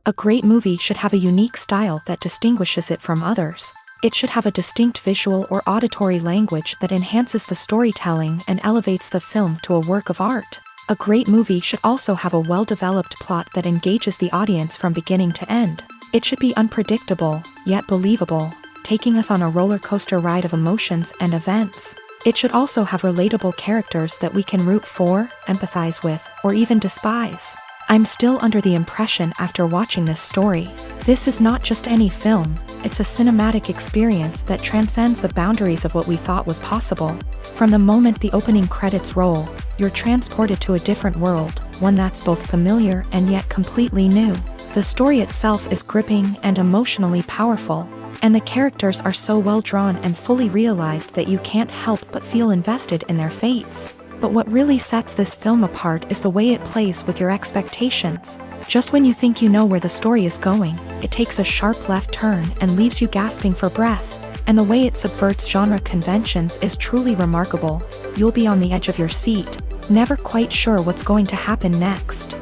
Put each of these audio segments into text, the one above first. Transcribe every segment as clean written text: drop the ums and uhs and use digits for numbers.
A great movie should have a unique style that distinguishes it from others. It should have a distinct visual or auditory language that enhances the storytelling and elevates the film to a work of art. A great movie should also have a well-developed plot that engages the audience from beginning to end. It should be unpredictable, yet believable, taking us on a roller coaster ride of emotions and events. It should also have relatable characters that we can root for, empathize with, or even despise. I'm still under the impression after watching this story. This is not just any film, it's a cinematic experience that transcends the boundaries of what we thought was possible. From the moment the opening credits roll, you're transported to a different world, one that's both familiar and yet completely new. The story itself is gripping and emotionally powerful, and the characters are so well drawn and fully realized that you can't help but feel invested in their fates. But what really sets this film apart is the way it plays with your expectations. Just when you think you know where the story is going, it takes a sharp left turn and leaves you gasping for breath. And the way it subverts genre conventions is truly remarkable. You'll be on the edge of your seat, never quite sure what's going to happen next.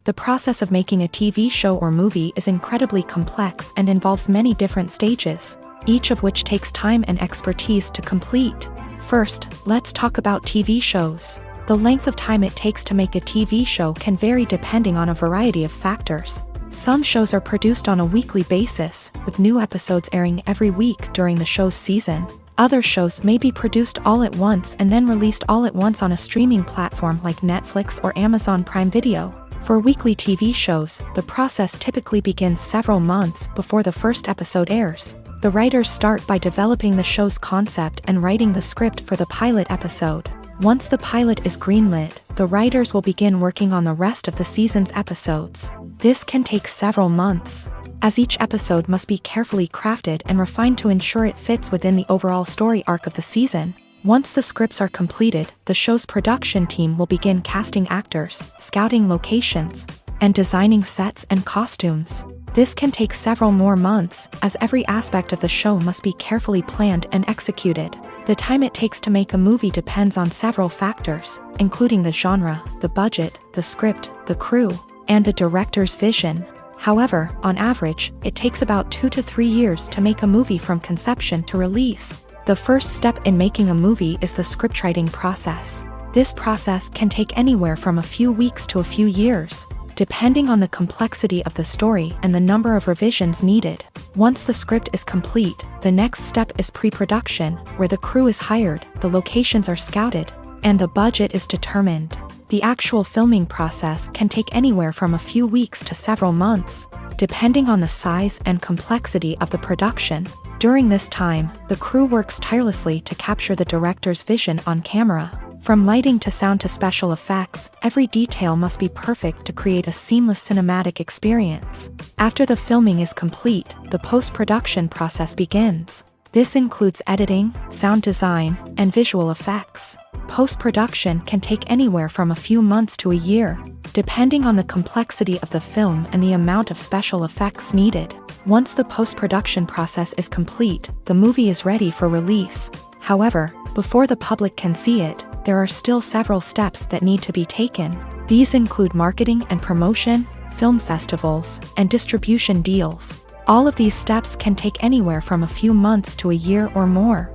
The process of making a TV show or movie is incredibly complex and involves many different stages, each of which takes time and expertise to complete. First, let's talk about TV shows. The length of time it takes to make a TV show can vary depending on a variety of factors. Some shows are produced on a weekly basis, with new episodes airing every week during the show's season. Other shows may be produced all at once and then released all at once on a streaming platform like Netflix or Amazon Prime Video. For weekly TV shows, the process typically begins several months before the first episode airs. The writers start by developing the show's concept and writing the script for the pilot episode. Once the pilot is greenlit, the writers will begin working on the rest of the season's episodes. This can take several months, as each episode must be carefully crafted and refined to ensure it fits within the overall story arc of the season. Once the scripts are completed, the show's production team will begin casting actors, scouting locations, and designing sets and costumes. This can take several more months, as every aspect of the show must be carefully planned and executed. The time it takes to make a movie depends on several factors, including the genre, the budget, the script, the crew, and the director's vision. However, on average, it takes about 2 to 3 years to make a movie from conception to release. The first step in making a movie is the scriptwriting process. This process can take anywhere from a few weeks to a few years, depending on the complexity of the story and the number of revisions needed. Once the script is complete, the next step is pre-production, where the crew is hired, the locations are scouted, and the budget is determined. The actual filming process can take anywhere from a few weeks to several months, depending on the size and complexity of the production. During this time, the crew works tirelessly to capture the director's vision on camera. From lighting to sound to special effects, every detail must be perfect to create a seamless cinematic experience. After the filming is complete, the post-production process begins. This includes editing, sound design, and visual effects. Post-production can take anywhere from a few months to a year, depending on the complexity of the film and the amount of special effects needed. Once the post-production process is complete, the movie is ready for release. However, before the public can see it, there are still several steps that need to be taken. These include marketing and promotion, film festivals, and distribution deals. All of these steps can take anywhere from a few months to a year or more.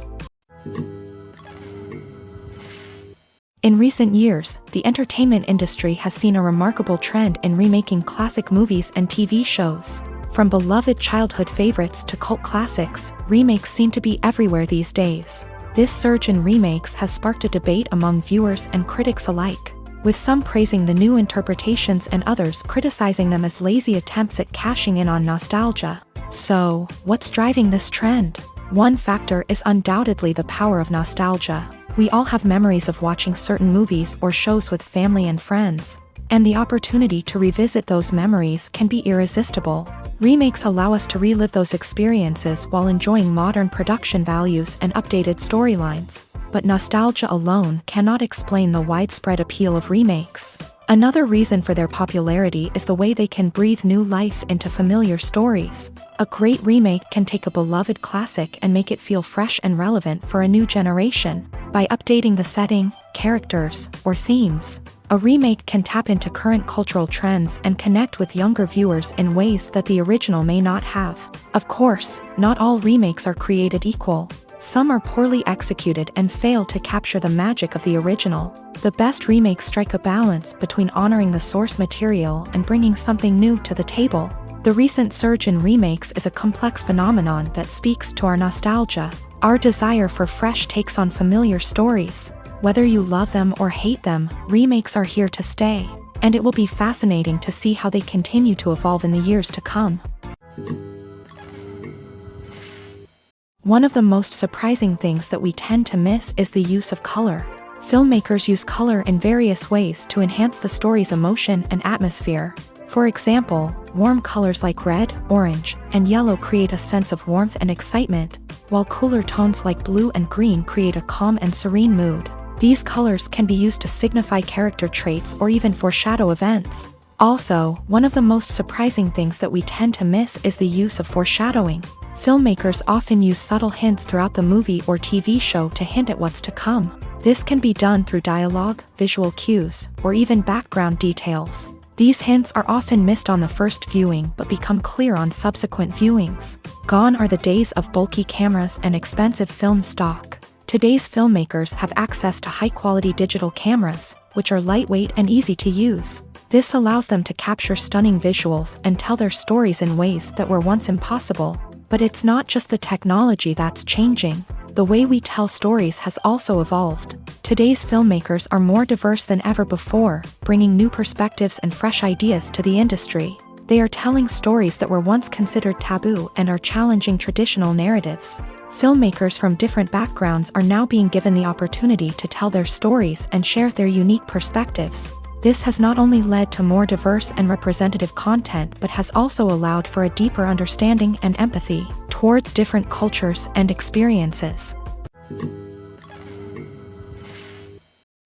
In recent years, the entertainment industry has seen a remarkable trend in remaking classic movies and TV shows. From beloved childhood favorites to cult classics, remakes seem to be everywhere these days. This surge in remakes has sparked a debate among viewers and critics alike, with some praising the new interpretations and others criticizing them as lazy attempts at cashing in on nostalgia. So, what's driving this trend? One factor is undoubtedly the power of nostalgia. We all have memories of watching certain movies or shows with family and friends, and the opportunity to revisit those memories can be irresistible. Remakes allow us to relive those experiences while enjoying modern production values and updated storylines. But nostalgia alone cannot explain the widespread appeal of remakes. Another reason for their popularity is the way they can breathe new life into familiar stories. A great remake can take a beloved classic and make it feel fresh and relevant for a new generation. By updating the setting, characters, or themes, A remake can tap into current cultural trends and connect with younger viewers in ways that the original may not have. Of course, not all remakes are created equal. Some are poorly executed and fail to capture the magic of the original. The best remakes strike a balance between honoring the source material and bringing something new to the table. The recent surge in remakes is a complex phenomenon that speaks to our nostalgia, our desire for fresh takes on familiar stories. Whether you love them or hate them, remakes are here to stay, and it will be fascinating to see how they continue to evolve in the years to come. One of the most surprising things that we tend to miss is the use of color. Filmmakers use color in various ways to enhance the story's emotion and atmosphere. For example, warm colors like red, orange, and yellow create a sense of warmth and excitement, while cooler tones like blue and green create a calm and serene mood. These colors can be used to signify character traits or even foreshadow events. Also, one of the most surprising things that we tend to miss is the use of foreshadowing. Filmmakers often use subtle hints throughout the movie or TV show to hint at what's to come. This can be done through dialogue, visual cues, or even background details. These hints are often missed on the first viewing but become clear on subsequent viewings. Gone are the days of bulky cameras and expensive film stock. Today's filmmakers have access to high-quality digital cameras, which are lightweight and easy to use. This allows them to capture stunning visuals and tell their stories in ways that were once impossible. But it's not just the technology that's changing. The way we tell stories has also evolved. Today's filmmakers are more diverse than ever before, bringing new perspectives and fresh ideas to the industry. They are telling stories that were once considered taboo and are challenging traditional narratives. Filmmakers from different backgrounds are now being given the opportunity to tell their stories and share their unique perspectives. This has not only led to more diverse and representative content but has also allowed for a deeper understanding and empathy towards different cultures and experiences.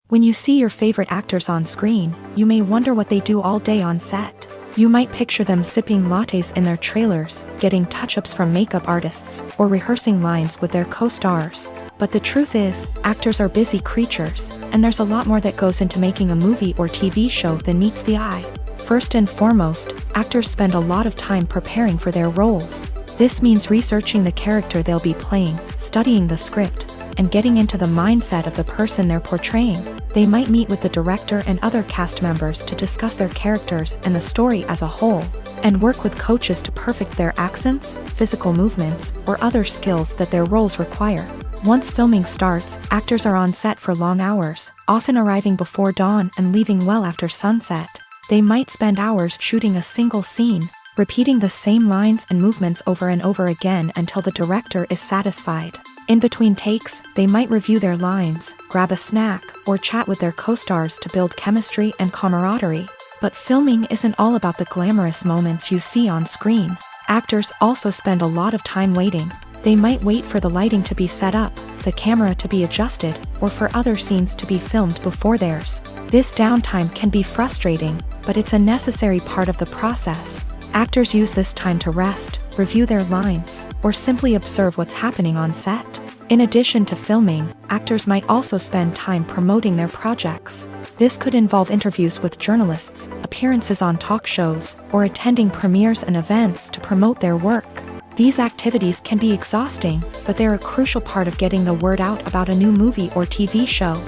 When you see your favorite actors on screen, you may wonder what they do all day on set. You might picture them sipping lattes in their trailers, getting touch-ups from makeup artists, or rehearsing lines with their co-stars. But the truth is, actors are busy creatures, and there's a lot more that goes into making a movie or TV show than meets the eye. First and foremost, actors spend a lot of time preparing for their roles. This means researching the character they'll be playing, studying the script, and getting into the mindset of the person they're portraying. They might meet with the director and other cast members to discuss their characters and the story as a whole, and work with coaches to perfect their accents, physical movements, or other skills that their roles require. Once filming starts, actors are on set for long hours, often arriving before dawn and leaving well after sunset. They might spend hours shooting a single scene, repeating the same lines and movements over and over again until the director is satisfied. In between takes, they might review their lines, grab a snack, or chat with their co-stars to build chemistry and camaraderie. But filming isn't all about the glamorous moments you see on screen. Actors also spend a lot of time waiting. They might wait for the lighting to be set up, the camera to be adjusted, or for other scenes to be filmed before theirs. This downtime can be frustrating, but it's a necessary part of the process. Actors use this time to rest, review their lines, or simply observe what's happening on set. In addition to filming, actors might also spend time promoting their projects. This could involve interviews with journalists, appearances on talk shows, or attending premieres and events to promote their work. These activities can be exhausting, but they're a crucial part of getting the word out about a new movie or TV show.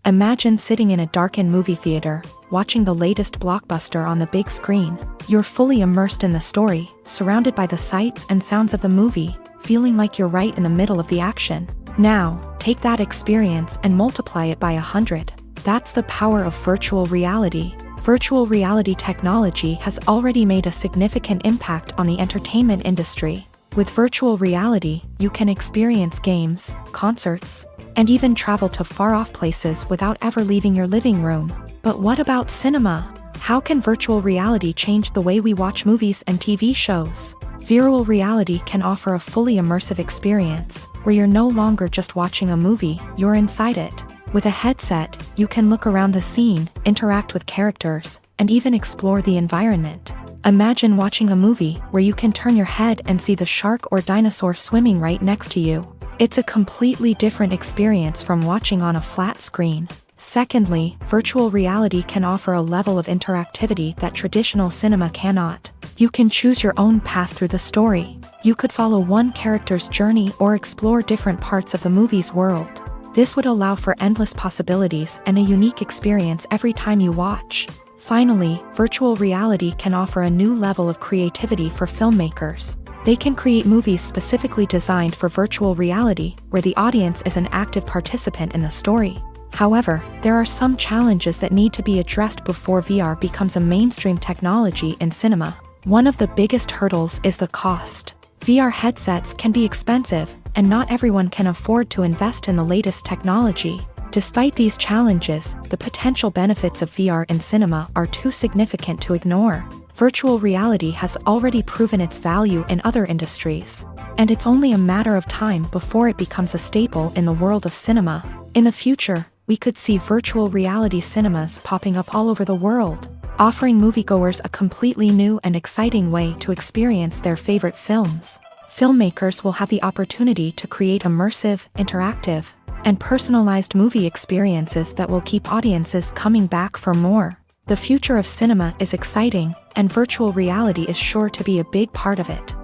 Imagine sitting in a darkened movie theater, watching the latest blockbuster on the big screen. You're fully immersed in the story, surrounded by the sights and sounds of the movie, feeling like you're right in the middle of the action. Now, take that experience and multiply it by 100. That's the power of virtual reality. Virtual reality technology has already made a significant impact on the entertainment industry. With virtual reality, you can experience games, concerts, and even travel to far-off places without ever leaving your living room. But what about cinema? How can virtual reality change the way we watch movies and TV shows? Virtual reality can offer a fully immersive experience, where you're no longer just watching a movie, you're inside it. With a headset, you can look around the scene, interact with characters, and even explore the environment. Imagine watching a movie where you can turn your head and see the shark or dinosaur swimming right next to you. It's a completely different experience from watching on a flat screen. Secondly, virtual reality can offer a level of interactivity that traditional cinema cannot. You can choose your own path through the story. You could follow one character's journey or explore different parts of the movie's world. This would allow for endless possibilities and a unique experience every time you watch. Finally, virtual reality can offer a new level of creativity for filmmakers. They can create movies specifically designed for virtual reality, where the audience is an active participant in the story. However, there are some challenges that need to be addressed before VR becomes a mainstream technology in cinema. One of the biggest hurdles is the cost. VR headsets can be expensive, and not everyone can afford to invest in the latest technology. Despite these challenges, the potential benefits of VR in cinema are too significant to ignore. Virtual reality has already proven its value in other industries, and it's only a matter of time before it becomes a staple in the world of cinema. In the future, we could see virtual reality cinemas popping up all over the world, offering moviegoers a completely new and exciting way to experience their favorite films. Filmmakers will have the opportunity to create immersive, interactive, and personalized movie experiences that will keep audiences coming back for more. The future of cinema is exciting, and virtual reality is sure to be a big part of it.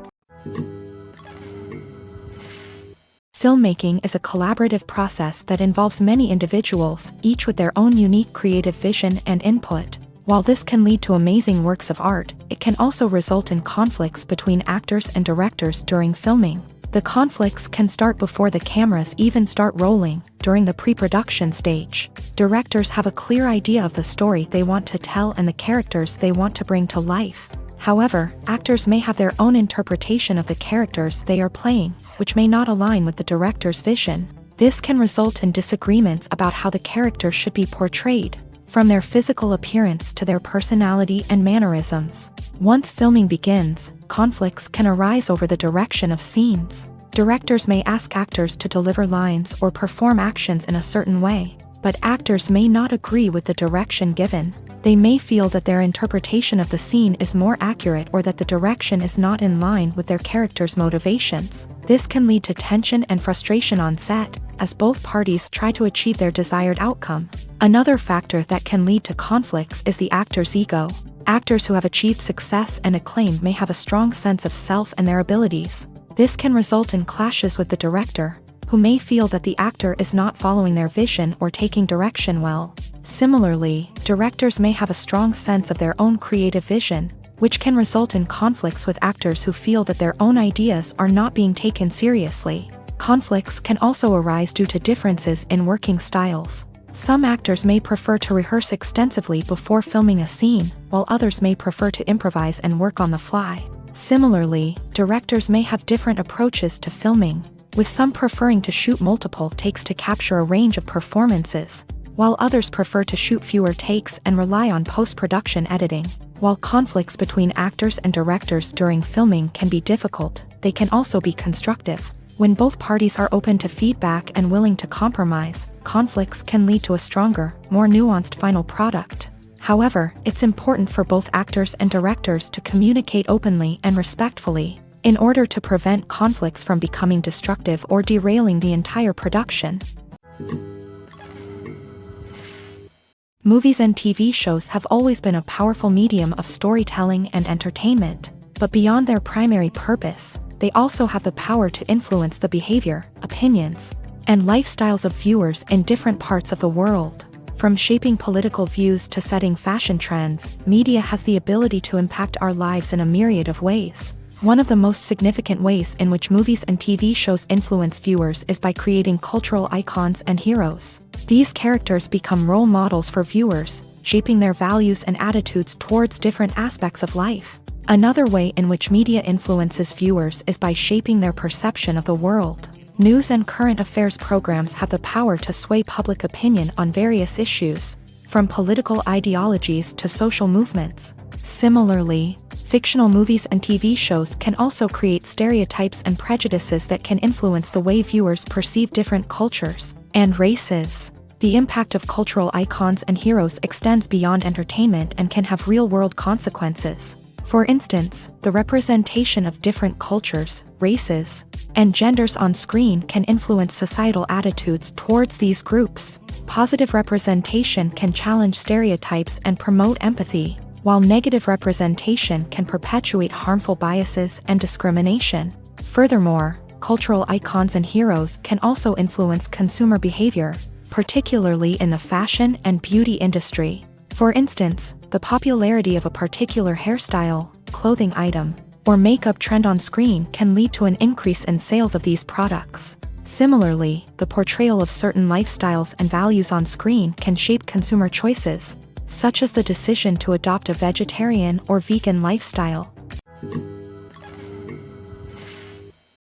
Filmmaking is a collaborative process that involves many individuals, each with their own unique creative vision and input. While this can lead to amazing works of art, it can also result in conflicts between actors and directors during filming. The conflicts can start before the cameras even start rolling, during the pre-production stage. Directors have a clear idea of the story they want to tell and the characters they want to bring to life. However, actors may have their own interpretation of the characters they are playing, which may not align with the director's vision. This can result in disagreements about how the character should be portrayed, from their physical appearance to their personality and mannerisms. Once filming begins, conflicts can arise over the direction of scenes. Directors may ask actors to deliver lines or perform actions in a certain way, but actors may not agree with the direction given. They may feel that their interpretation of the scene is more accurate or that the direction is not in line with their character's motivations. This can lead to tension and frustration on set, as both parties try to achieve their desired outcome. Another factor that can lead to conflicts is the actor's ego. Actors who have achieved success and acclaim may have a strong sense of self and their abilities. This can result in clashes with the director, who may feel that the actor is not following their vision or taking direction well. Similarly, directors may have a strong sense of their own creative vision, which can result in conflicts with actors who feel that their own ideas are not being taken seriously. Conflicts can also arise due to differences in working styles. Some actors may prefer to rehearse extensively before filming a scene, while others may prefer to improvise and work on the fly. Similarly, directors may have different approaches to filming, with some preferring to shoot multiple takes to capture a range of performances, while others prefer to shoot fewer takes and rely on post-production editing. While conflicts between actors and directors during filming can be difficult, they can also be constructive. When both parties are open to feedback and willing to compromise, conflicts can lead to a stronger, more nuanced final product. However, it's important for both actors and directors to communicate openly and respectfully, in order to prevent conflicts from becoming destructive or derailing the entire production. Movies and TV shows have always been a powerful medium of storytelling and entertainment, but beyond their primary purpose, they also have the power to influence the behavior, opinions, and lifestyles of viewers in different parts of the world. From shaping political views to setting fashion trends, media has the ability to impact our lives in a myriad of ways. One of the most significant ways in which movies and TV shows influence viewers is by creating cultural icons and heroes. These characters become role models for viewers, shaping their values and attitudes towards different aspects of life. Another way in which media influences viewers is by shaping their perception of the world. News and current affairs programs have the power to sway public opinion on various issues, from political ideologies to social movements. Similarly, fictional movies and TV shows can also create stereotypes and prejudices that can influence the way viewers perceive different cultures and races. The impact of cultural icons and heroes extends beyond entertainment and can have real-world consequences. For instance, the representation of different cultures, races, and genders on screen can influence societal attitudes towards these groups. Positive representation can challenge stereotypes and promote empathy, while negative representation can perpetuate harmful biases and discrimination. Furthermore, cultural icons and heroes can also influence consumer behavior, particularly in the fashion and beauty industry. For instance, the popularity of a particular hairstyle, clothing item, or makeup trend on screen can lead to an increase in sales of these products. Similarly, the portrayal of certain lifestyles and values on screen can shape consumer choices, such as the decision to adopt a vegetarian or vegan lifestyle.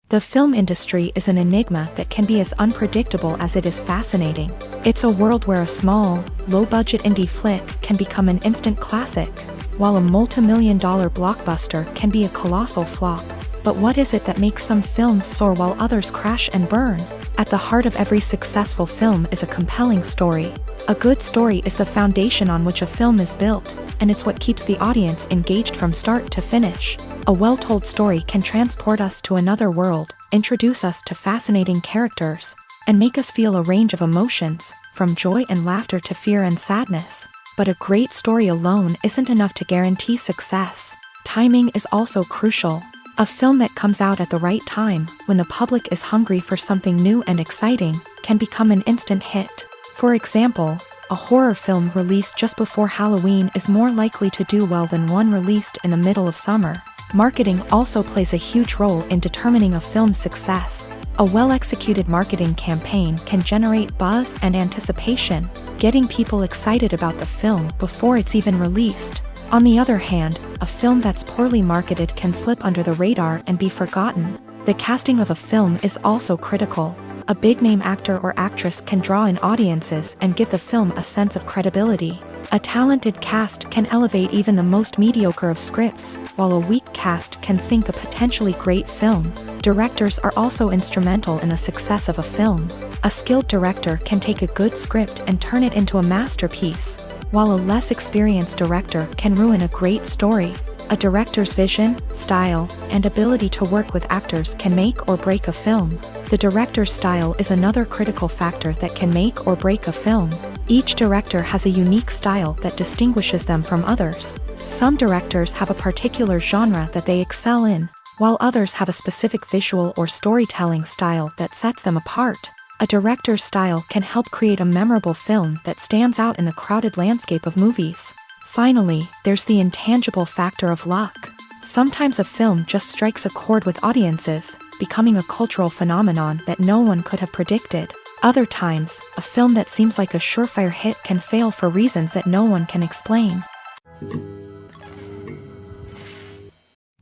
The film industry is an enigma that can be as unpredictable as it is fascinating. It's a world where a small, low-budget indie flick can become an instant classic, while a multi-million-dollar blockbuster can be a colossal flop. But what is it that makes some films soar while others crash and burn? At the heart of every successful film is a compelling story. A good story is the foundation on which a film is built, and it's what keeps the audience engaged from start to finish. A well-told story can transport us to another world, introduce us to fascinating characters, and make us feel a range of emotions, from joy and laughter to fear and sadness. But a great story alone isn't enough to guarantee success. Timing is also crucial. A film that comes out at the right time, when the public is hungry for something new and exciting, can become an instant hit. For example, a horror film released just before Halloween is more likely to do well than one released in the middle of summer. Marketing also plays a huge role in determining a film's success. A well-executed marketing campaign can generate buzz and anticipation, getting people excited about the film before it's even released. On the other hand, a film that's poorly marketed can slip under the radar and be forgotten. The casting of a film is also critical. A big-name actor or actress can draw in audiences and give the film a sense of credibility. A talented cast can elevate even the most mediocre of scripts, while a weak cast can sink a potentially great film. Directors are also instrumental in the success of a film. A skilled director can take a good script and turn it into a masterpiece, while a less experienced director can ruin a great story. A director's vision, style, and ability to work with actors can make or break a film. The director's style is another critical factor that can make or break a film. Each director has a unique style that distinguishes them from others. Some directors have a particular genre that they excel in, while others have a specific visual or storytelling style that sets them apart. A director's style can help create a memorable film that stands out in the crowded landscape of movies. Finally, there's the intangible factor of luck. Sometimes a film just strikes a chord with audiences, becoming a cultural phenomenon that no one could have predicted. Other times, a film that seems like a surefire hit can fail for reasons that no one can explain.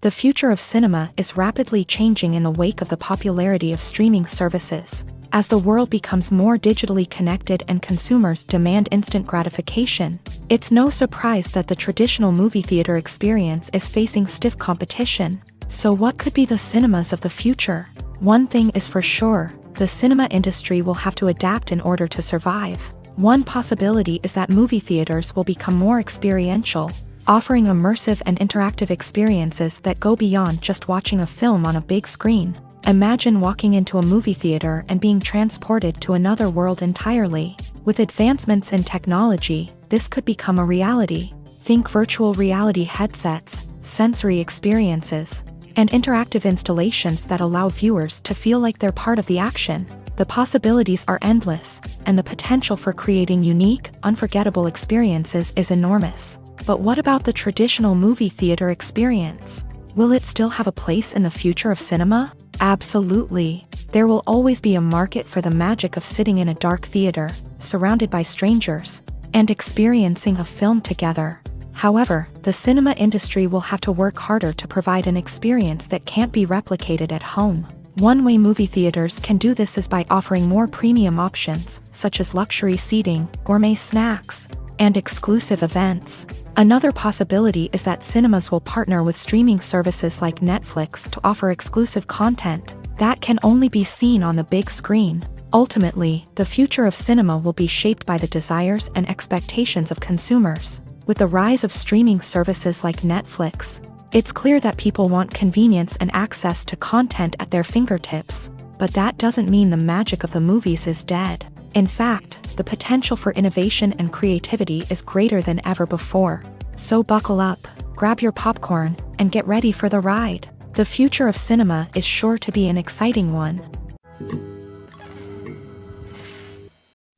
The future of cinema is rapidly changing in the wake of the popularity of streaming services. As the world becomes more digitally connected and consumers demand instant gratification, it's no surprise that the traditional movie theater experience is facing stiff competition. So what could be the cinemas of the future? One thing is for sure, the cinema industry will have to adapt in order to survive. One possibility is that movie theaters will become more experiential, offering immersive and interactive experiences that go beyond just watching a film on a big screen. Imagine walking into a movie theater and being transported to another world entirely. With advancements in technology, this could become a reality. Think virtual reality headsets, sensory experiences, and interactive installations that allow viewers to feel like they're part of the action. The possibilities are endless, and the potential for creating unique, unforgettable experiences is enormous. But what about the traditional movie theater experience? Will it still have a place in the future of cinema? Absolutely. There will always be a market for the magic of sitting in a dark theater, surrounded by strangers, and experiencing a film together. However, the cinema industry will have to work harder to provide an experience that can't be replicated at home. One way movie theaters can do this is by offering more premium options, such as luxury seating, gourmet snacks, and exclusive events. Another possibility is that cinemas will partner with streaming services like Netflix to offer exclusive content that can only be seen on the big screen. Ultimately, the future of cinema will be shaped by the desires and expectations of consumers. With the rise of streaming services like Netflix, It's clear that people want convenience and access to content at their fingertips, but that doesn't mean the magic of the movies is dead. In fact, the potential for innovation and creativity is greater than ever before. So buckle up, grab your popcorn, and get ready for the ride. The future of cinema is sure to be an exciting one.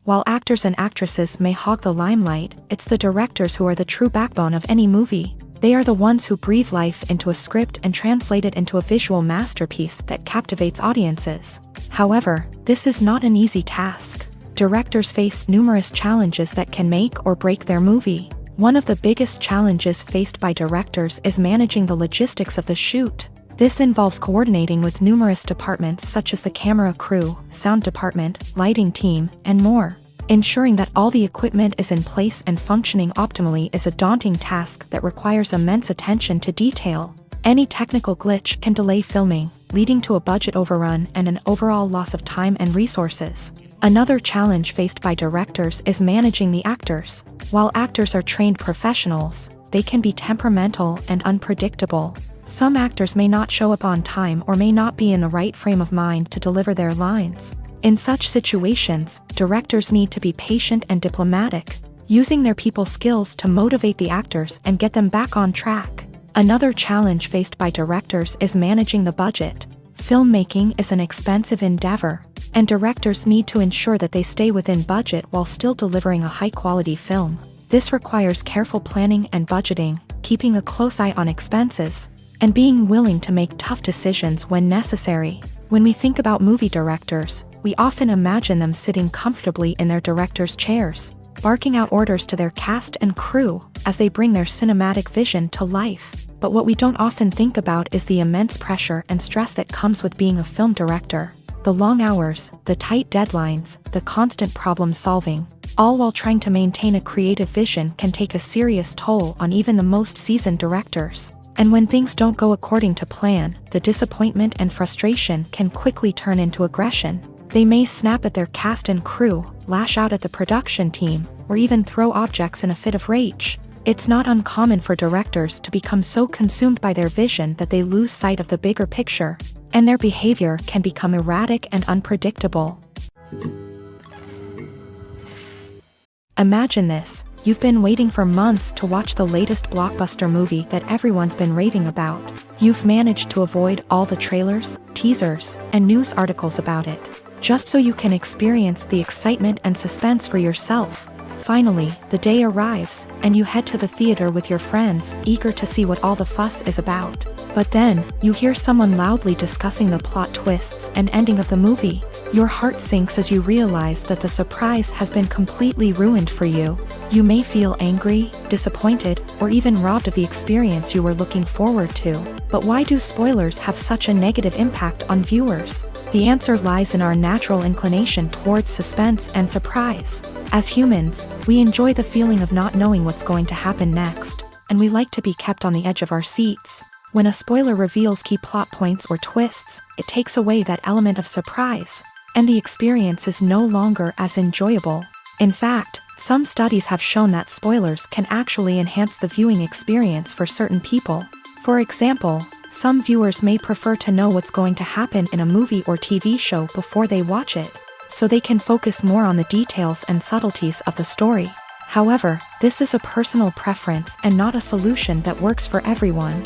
While actors and actresses may hog the limelight, it's the directors who are the true backbone of any movie. They are the ones who breathe life into a script and translate it into a visual masterpiece that captivates audiences. However, this is not an easy task. Directors face numerous challenges that can make or break their movie. One of the biggest challenges faced by directors is managing the logistics of the shoot. This involves coordinating with numerous departments such as the camera crew, sound department, lighting team, and more. Ensuring that all the equipment is in place and functioning optimally is a daunting task that requires immense attention to detail. Any technical glitch can delay filming, leading to a budget overrun and an overall loss of time and resources. Another challenge faced by directors is managing the actors. While actors are trained professionals, they can be temperamental and unpredictable. Some actors may not show up on time or may not be in the right frame of mind to deliver their lines. In such situations, directors need to be patient and diplomatic, using their people skills to motivate the actors and get them back on track. Another challenge faced by directors is managing the budget. Filmmaking is an expensive endeavor, and directors need to ensure that they stay within budget while still delivering a high-quality film. This requires careful planning and budgeting, keeping a close eye on expenses, and being willing to make tough decisions when necessary. When we think about movie directors, we often imagine them sitting comfortably in their director's chairs, barking out orders to their cast and crew as they bring their cinematic vision to life. But what we don't often think about is the immense pressure and stress that comes with being a film director. The long hours, the tight deadlines, the constant problem solving, all while trying to maintain a creative vision can take a serious toll on even the most seasoned directors. And when things don't go according to plan, the disappointment and frustration can quickly turn into aggression. They may snap at their cast and crew, lash out at the production team, or even throw objects in a fit of rage. It's not uncommon for directors to become so consumed by their vision that they lose sight of the bigger picture, and their behavior can become erratic and unpredictable. Imagine this. You've been waiting for months to watch the latest blockbuster movie that everyone's been raving about. You've managed to avoid all the trailers, teasers, and news articles about it, just so you can experience the excitement and suspense for yourself. Finally, the day arrives, and you head to the theater with your friends, eager to see what all the fuss is about. But then, you hear someone loudly discussing the plot twists and ending of the movie. Your heart sinks as you realize that the surprise has been completely ruined for you. You may feel angry, disappointed, or even robbed of the experience you were looking forward to. But why do spoilers have such a negative impact on viewers? The answer lies in our natural inclination towards suspense and surprise. As humans, we enjoy the feeling of not knowing what's going to happen next, and we like to be kept on the edge of our seats. When a spoiler reveals key plot points or twists, it takes away that element of surprise, and the experience is no longer as enjoyable. In fact, some studies have shown that spoilers can actually enhance the viewing experience for certain people. For example, some viewers may prefer to know what's going to happen in a movie or TV show before they watch it, so they can focus more on the details and subtleties of the story. However, this is a personal preference and not a solution that works for everyone.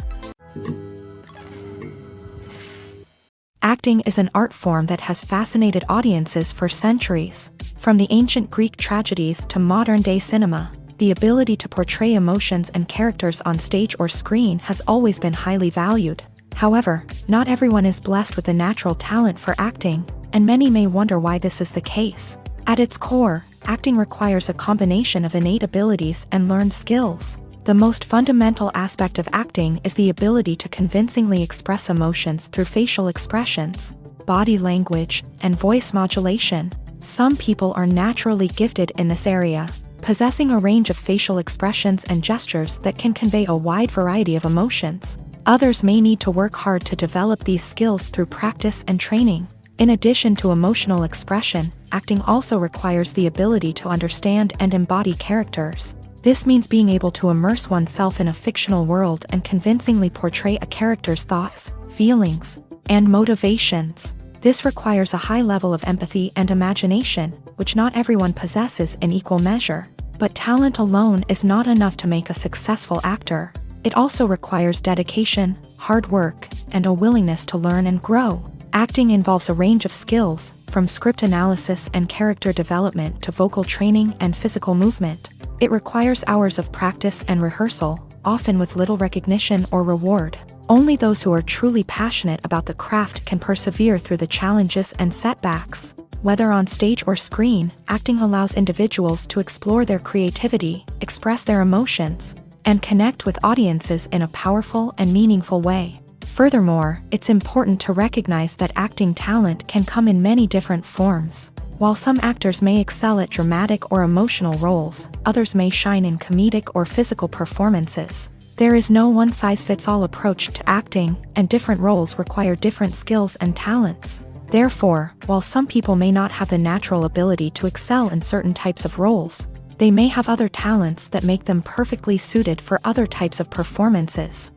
Acting is an art form that has fascinated audiences for centuries. From the ancient Greek tragedies to modern-day cinema, the ability to portray emotions and characters on stage or screen has always been highly valued. However, not everyone is blessed with a natural talent for acting, and many may wonder why this is the case. At its core, acting requires a combination of innate abilities and learned skills. The most fundamental aspect of acting is the ability to convincingly express emotions through facial expressions, body language, and voice modulation. Some people are naturally gifted in this area, possessing a range of facial expressions and gestures that can convey a wide variety of emotions. Others may need to work hard to develop these skills through practice and training. In addition to emotional expression, acting also requires the ability to understand and embody characters. This means being able to immerse oneself in a fictional world and convincingly portray a character's thoughts, feelings, and motivations. This requires a high level of empathy and imagination, which not everyone possesses in equal measure. But talent alone is not enough to make a successful actor. It also requires dedication, hard work, and a willingness to learn and grow. Acting involves a range of skills, from script analysis and character development to vocal training and physical movement. It requires hours of practice and rehearsal, often with little recognition or reward. Only those who are truly passionate about the craft can persevere through the challenges and setbacks. Whether on stage or screen, acting allows individuals to explore their creativity, express their emotions, and connect with audiences in a powerful and meaningful way. Furthermore, it's important to recognize that acting talent can come in many different forms. While some actors may excel at dramatic or emotional roles, others may shine in comedic or physical performances. There is no one-size-fits-all approach to acting, and different roles require different skills and talents. Therefore, while some people may not have the natural ability to excel in certain types of roles, they may have other talents that make them perfectly suited for other types of performances.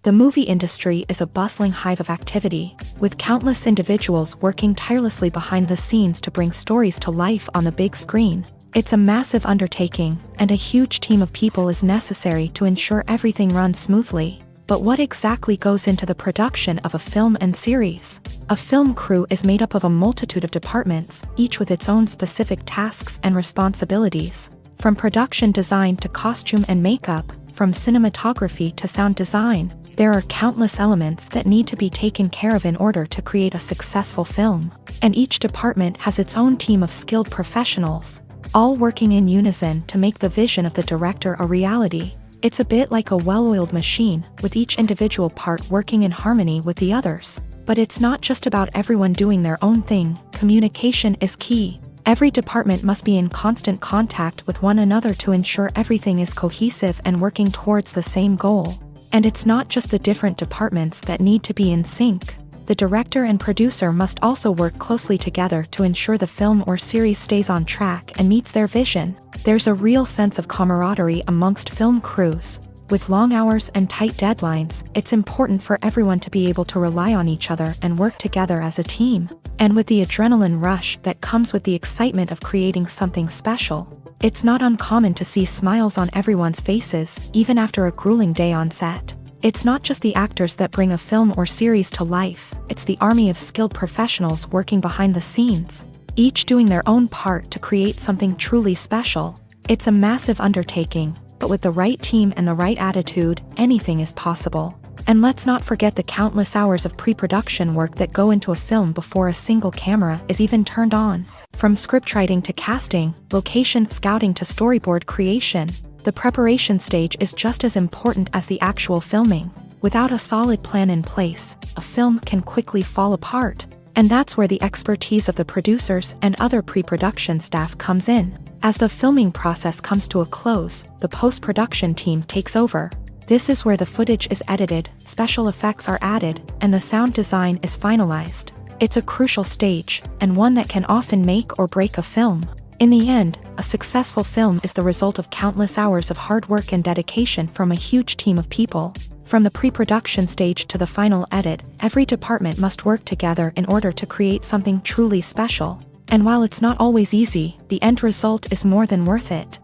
The movie industry is a bustling hive of activity, with countless individuals working tirelessly behind the scenes to bring stories to life on the big screen. It's a massive undertaking, and a huge team of people is necessary to ensure everything runs smoothly. But what exactly goes into the production of a film and series? A film crew is made up of a multitude of departments, each with its own specific tasks and responsibilities. From production design to costume and makeup, from cinematography to sound design, there are countless elements that need to be taken care of in order to create a successful film. And each department has its own team of skilled professionals, all working in unison to make the vision of the director a reality. It's a bit like a well-oiled machine, with each individual part working in harmony with the others. But it's not just about everyone doing their own thing. Communication is key. Every department must be in constant contact with one another to ensure everything is cohesive and working towards the same goal. And it's not just the different departments that need to be in sync. The director and producer must also work closely together to ensure the film or series stays on track and meets their vision. There's a real sense of camaraderie amongst film crews. With long hours and tight deadlines, it's important for everyone to be able to rely on each other and work together as a team. And with the adrenaline rush that comes with the excitement of creating something special, it's not uncommon to see smiles on everyone's faces, even after a grueling day on set. It's not just the actors that bring a film or series to life, it's the army of skilled professionals working behind the scenes, each doing their own part to create something truly special. It's a massive undertaking, but with the right team and the right attitude, anything is possible. And let's not forget the countless hours of pre-production work that go into a film before a single camera is even turned on. From scriptwriting to casting, location scouting to storyboard creation, the preparation stage is just as important as the actual filming. Without a solid plan in place, a film can quickly fall apart. And that's where the expertise of the producers and other pre-production staff comes in. As the filming process comes to a close, the post-production team takes over. This is where the footage is edited, special effects are added, and the sound design is finalized. It's a crucial stage, and one that can often make or break a film. In the end, a successful film is the result of countless hours of hard work and dedication from a huge team of people. From the pre-production stage to the final edit, every department must work together in order to create something truly special. And while it's not always easy, the end result is more than worth it.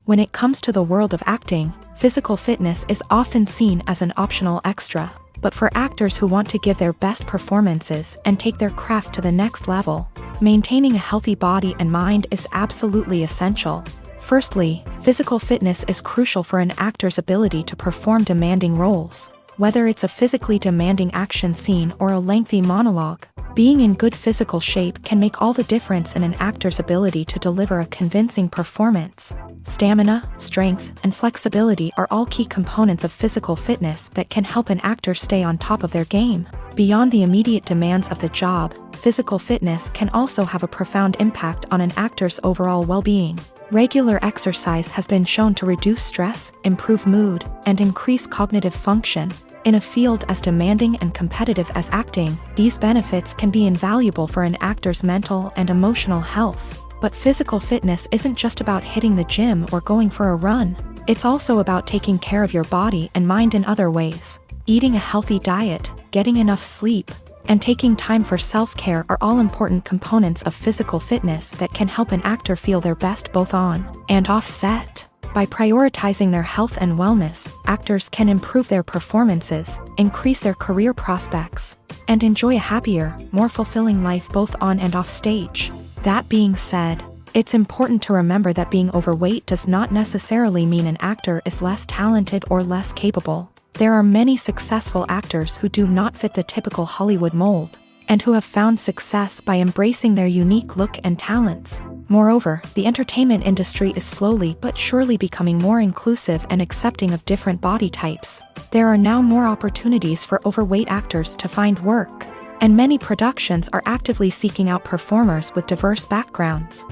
When it comes to the world of acting, physical fitness is often seen as an optional extra. But for actors who want to give their best performances and take their craft to the next level, maintaining a healthy body and mind is absolutely essential. Firstly, physical fitness is crucial for an actor's ability to perform demanding roles. Whether it's a physically demanding action scene or a lengthy monologue, being in good physical shape can make all the difference in an actor's ability to deliver a convincing performance. Stamina, strength, and flexibility are all key components of physical fitness that can help an actor stay on top of their game. Beyond the immediate demands of the job, physical fitness can also have a profound impact on an actor's overall well-being. Regular exercise has been shown to reduce stress, improve mood, and increase cognitive function. In a field as demanding and competitive as acting, these benefits can be invaluable for an actor's mental and emotional health. But physical fitness isn't just about hitting the gym or going for a run. It's also about taking care of your body and mind in other ways. Eating a healthy diet, getting enough sleep, and taking time for self-care are all important components of physical fitness that can help an actor feel their best both on and off set. By prioritizing their health and wellness, actors can improve their performances, increase their career prospects, and enjoy a happier, more fulfilling life both on and off stage. That being said, it's important to remember that being overweight does not necessarily mean an actor is less talented or less capable. There are many successful actors who do not fit the typical Hollywood mold, and who have found success by embracing their unique look and talents. Moreover, the entertainment industry is slowly but surely becoming more inclusive and accepting of different body types. There are now more opportunities for overweight actors to find work, and many productions are actively seeking out performers with diverse backgrounds.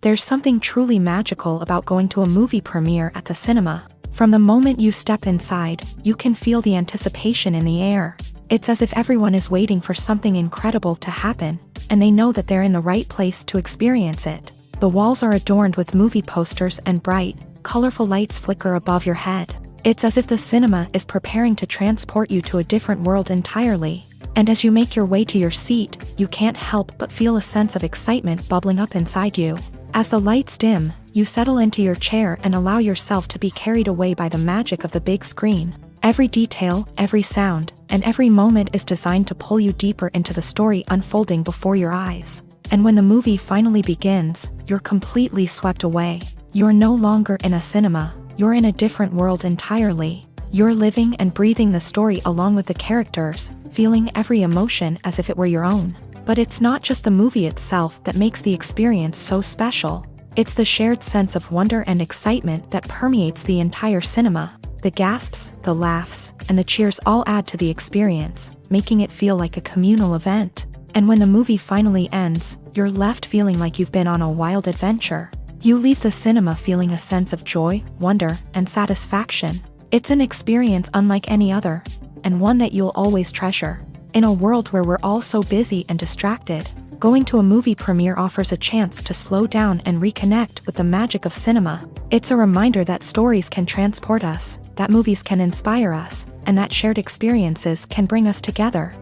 There's something truly magical about going to a movie premiere at the cinema. From the moment you step inside, you can feel the anticipation in the air. It's as if everyone is waiting for something incredible to happen, and they know that they're in the right place to experience it. The walls are adorned with movie posters and bright, colorful lights flicker above your head. It's as if the cinema is preparing to transport you to a different world entirely. And as you make your way to your seat, you can't help but feel a sense of excitement bubbling up inside you. As the lights dim, you settle into your chair and allow yourself to be carried away by the magic of the big screen. Every detail, every sound, and every moment is designed to pull you deeper into the story unfolding before your eyes. And when the movie finally begins, you're completely swept away. You're no longer in a cinema, you're in a different world entirely. You're living and breathing the story along with the characters, feeling every emotion as if it were your own. But it's not just the movie itself that makes the experience so special. It's the shared sense of wonder and excitement that permeates the entire cinema. The gasps, the laughs, and the cheers all add to the experience, making it feel like a communal event. And when the movie finally ends, you're left feeling like you've been on a wild adventure. You leave the cinema feeling a sense of joy, wonder, and satisfaction. It's an experience unlike any other, and one that you'll always treasure. In a world where we're all so busy and distracted, going to a movie premiere offers a chance to slow down and reconnect with the magic of cinema. It's a reminder that stories can transport us, that movies can inspire us, and that shared experiences can bring us together.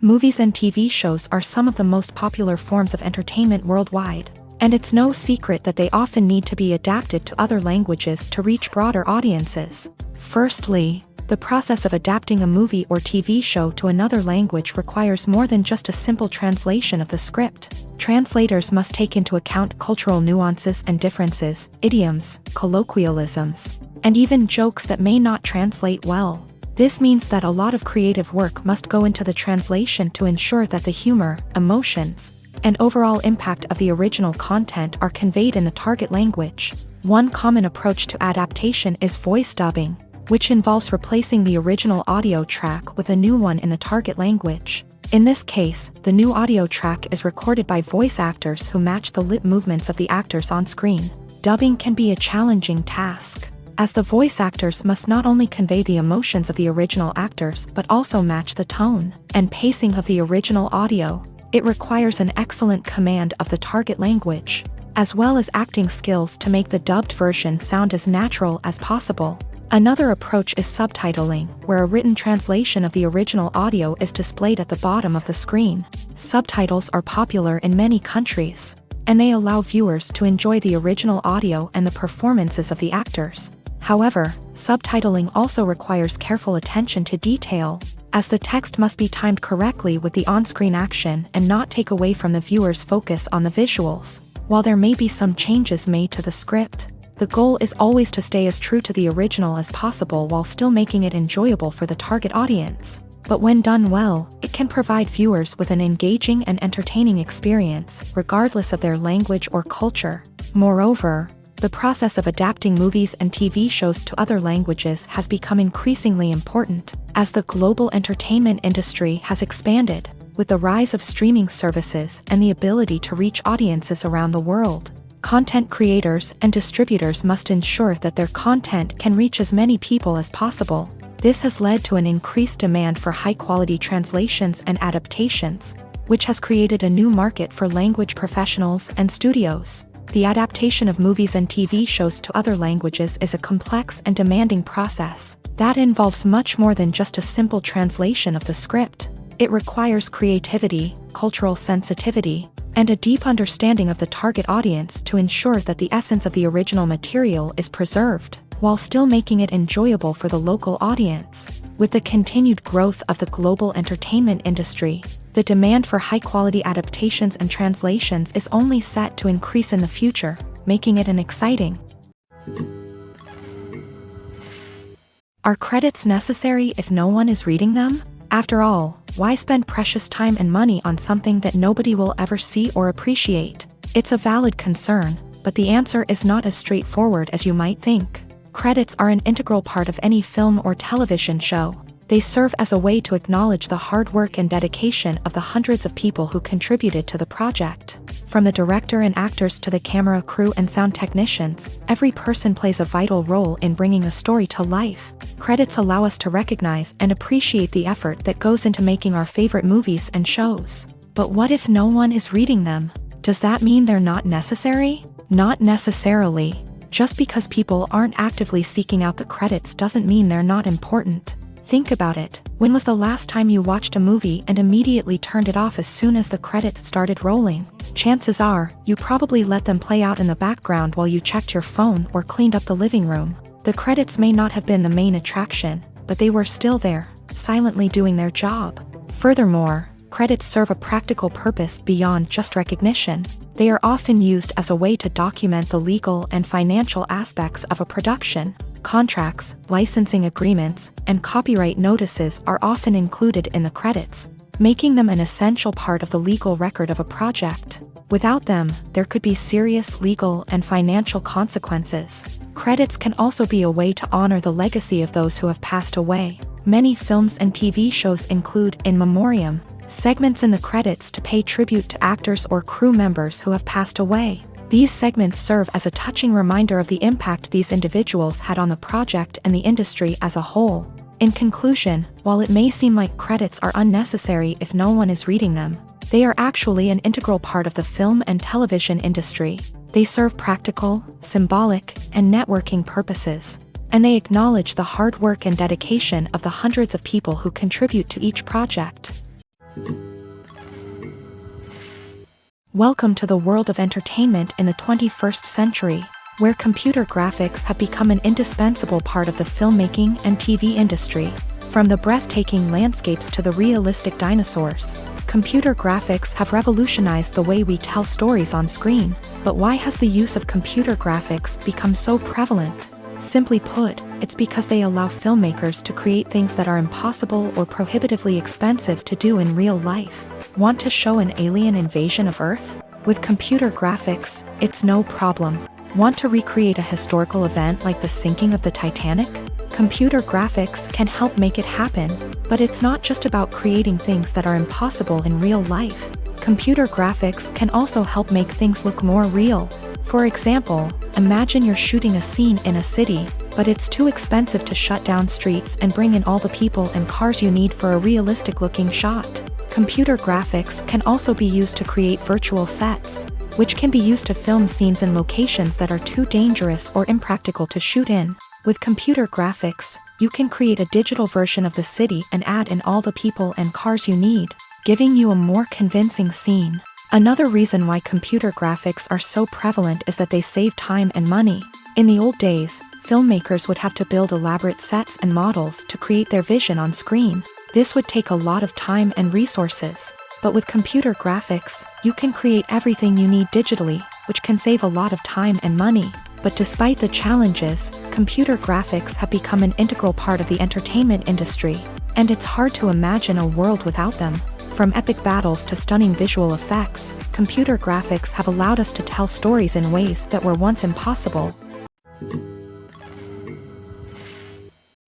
Movies and TV shows are some of the most popular forms of entertainment worldwide, and it's no secret that they often need to be adapted to other languages to reach broader audiences. Firstly, the process of adapting a movie or TV show to another language requires more than just a simple translation of the script. Translators must take into account cultural nuances and differences, idioms, colloquialisms, and even jokes that may not translate well. This means that a lot of creative work must go into the translation to ensure that the humor, emotions, and overall impact of the original content are conveyed in the target language. One common approach to adaptation is voice dubbing, which involves replacing the original audio track with a new one in the target language. In this case, the new audio track is recorded by voice actors who match the lip movements of the actors on screen. Dubbing can be a challenging task, as the voice actors must not only convey the emotions of the original actors but also match the tone and pacing of the original audio. It requires an excellent command of the target language, as well as acting skills to make the dubbed version sound as natural as possible. Another approach is subtitling, where a written translation of the original audio is displayed at the bottom of the screen. Subtitles are popular in many countries, and they allow viewers to enjoy the original audio and the performances of the actors. However, subtitling also requires careful attention to detail, as the text must be timed correctly with the on-screen action and not take away from the viewer's focus on the visuals. While there may be some changes made to the script, the goal is always to stay as true to the original as possible while still making it enjoyable for the target audience. But when done well, it can provide viewers with an engaging and entertaining experience, regardless of their language or culture. Moreover, the process of adapting movies and TV shows to other languages has become increasingly important, as the global entertainment industry has expanded, with the rise of streaming services and the ability to reach audiences around the world. Content creators and distributors must ensure that their content can reach as many people as possible. This has led to an increased demand for high-quality translations and adaptations, which has created a new market for language professionals and studios. The adaptation of movies and TV shows to other languages is a complex and demanding process that involves much more than just a simple translation of the script. It requires creativity, cultural sensitivity, and a deep understanding of the target audience to ensure that the essence of the original material is preserved, while still making it enjoyable for the local audience. With the continued growth of the global entertainment industry, the demand for high-quality adaptations and translations is only set to increase in the future, making it an exciting. Are credits necessary if no one is reading them? After all, why spend precious time and money on something that nobody will ever see or appreciate? It's a valid concern, but the answer is not as straightforward as you might think. Credits are an integral part of any film or television show. They serve as a way to acknowledge the hard work and dedication of the hundreds of people who contributed to the project. From the director and actors to the camera crew and sound technicians, every person plays a vital role in bringing a story to life. Credits allow us to recognize and appreciate the effort that goes into making our favorite movies and shows. But what if no one is reading them? Does that mean they're not necessary? Not necessarily. Just because people aren't actively seeking out the credits doesn't mean they're not important. Think about it. When was the last time you watched a movie and immediately turned it off as soon as the credits started rolling? Chances are, you probably let them play out in the background while you checked your phone or cleaned up the living room. The credits may not have been the main attraction, but they were still there, silently doing their job. Furthermore, credits serve a practical purpose beyond just recognition. They are often used as a way to document the legal and financial aspects of a production. Contracts, licensing agreements, and copyright notices are often included in the credits, making them an essential part of the legal record of a project. Without them, there could be serious legal and financial consequences. Credits can also be a way to honor the legacy of those who have passed away. Many films and TV shows include in memoriam segments in the credits to pay tribute to actors or crew members who have passed away. These segments serve as a touching reminder of the impact these individuals had on the project and the industry as a whole. In conclusion, while it may seem like credits are unnecessary if no one is reading them, they are actually an integral part of the film and television industry. They serve practical, symbolic, and networking purposes, and they acknowledge the hard work and dedication of the hundreds of people who contribute to each project. Welcome to the world of entertainment in the 21st century, where computer graphics have become an indispensable part of the filmmaking and TV industry. From the breathtaking landscapes to the realistic dinosaurs, computer graphics have revolutionized the way we tell stories on screen. But why has the use of computer graphics become so prevalent? Simply put, it's because they allow filmmakers to create things that are impossible or prohibitively expensive to do in real life. Want to show an alien invasion of Earth? With computer graphics, it's no problem. Want to recreate a historical event like the sinking of the Titanic? Computer graphics can help make it happen, but it's not just about creating things that are impossible in real life. Computer graphics can also help make things look more real. For example, imagine you're shooting a scene in a city, but it's too expensive to shut down streets and bring in all the people and cars you need for a realistic-looking shot. Computer graphics can also be used to create virtual sets, which can be used to film scenes in locations that are too dangerous or impractical to shoot in. With computer graphics, you can create a digital version of the city and add in all the people and cars you need, giving you a more convincing scene. Another reason why computer graphics are so prevalent is that they save time and money. In the old days, filmmakers would have to build elaborate sets and models to create their vision on screen. This would take a lot of time and resources. But with computer graphics, you can create everything you need digitally, which can save a lot of time and money. But despite the challenges, computer graphics have become an integral part of the entertainment industry, and it's hard to imagine a world without them. From epic battles to stunning visual effects, computer graphics have allowed us to tell stories in ways that were once impossible.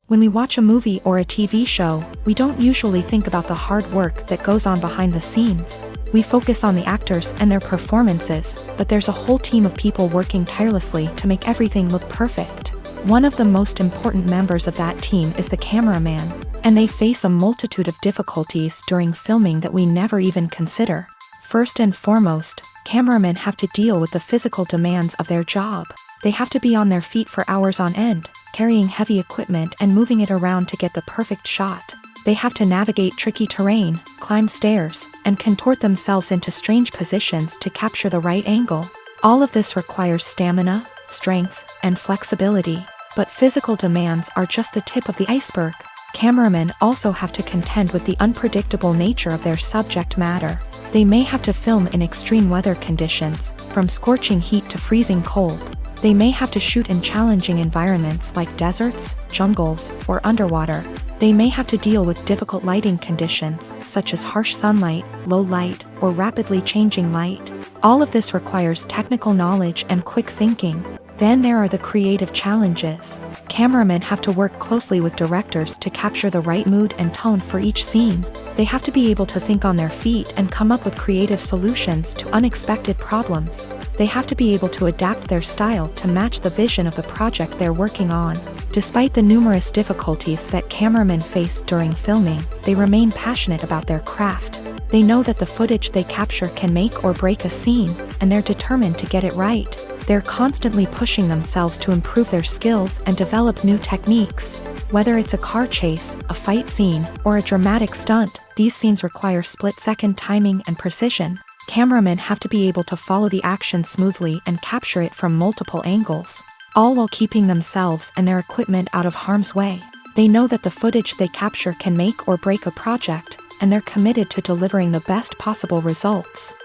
When we watch a movie or a TV show, we don't usually think about the hard work that goes on behind the scenes. We focus on the actors and their performances, but there's a whole team of people working tirelessly to make everything look perfect. One of the most important members of that team is the cameraman, and they face a multitude of difficulties during filming that we never even consider. First and foremost, cameramen have to deal with the physical demands of their job. They have to be on their feet for hours on end, carrying heavy equipment and moving it around to get the perfect shot. They have to navigate tricky terrain, climb stairs, and contort themselves into strange positions to capture the right angle. All of this requires stamina, strength, and flexibility. But physical demands are just the tip of the iceberg. Cameramen also have to contend with the unpredictable nature of their subject matter. They may have to film in extreme weather conditions, from scorching heat to freezing cold. They may have to shoot in challenging environments like deserts, jungles, or underwater. They may have to deal with difficult lighting conditions, such as harsh sunlight, low light, or rapidly changing light. All of this requires technical knowledge and quick thinking. Then there are the creative challenges. Cameramen have to work closely with directors to capture the right mood and tone for each scene. They have to be able to think on their feet and come up with creative solutions to unexpected problems. They have to be able to adapt their style to match the vision of the project they're working on. Despite the numerous difficulties that cameramen face during filming, they remain passionate about their craft. They know that the footage they capture can make or break a scene, and they're determined to get it right. They're constantly pushing themselves to improve their skills and develop new techniques. Whether it's a car chase, a fight scene, or a dramatic stunt, these scenes require split-second timing and precision. Cameramen have to be able to follow the action smoothly and capture it from multiple angles, all while keeping themselves and their equipment out of harm's way. They know that the footage they capture can make or break a project, and they're committed to delivering the best possible results.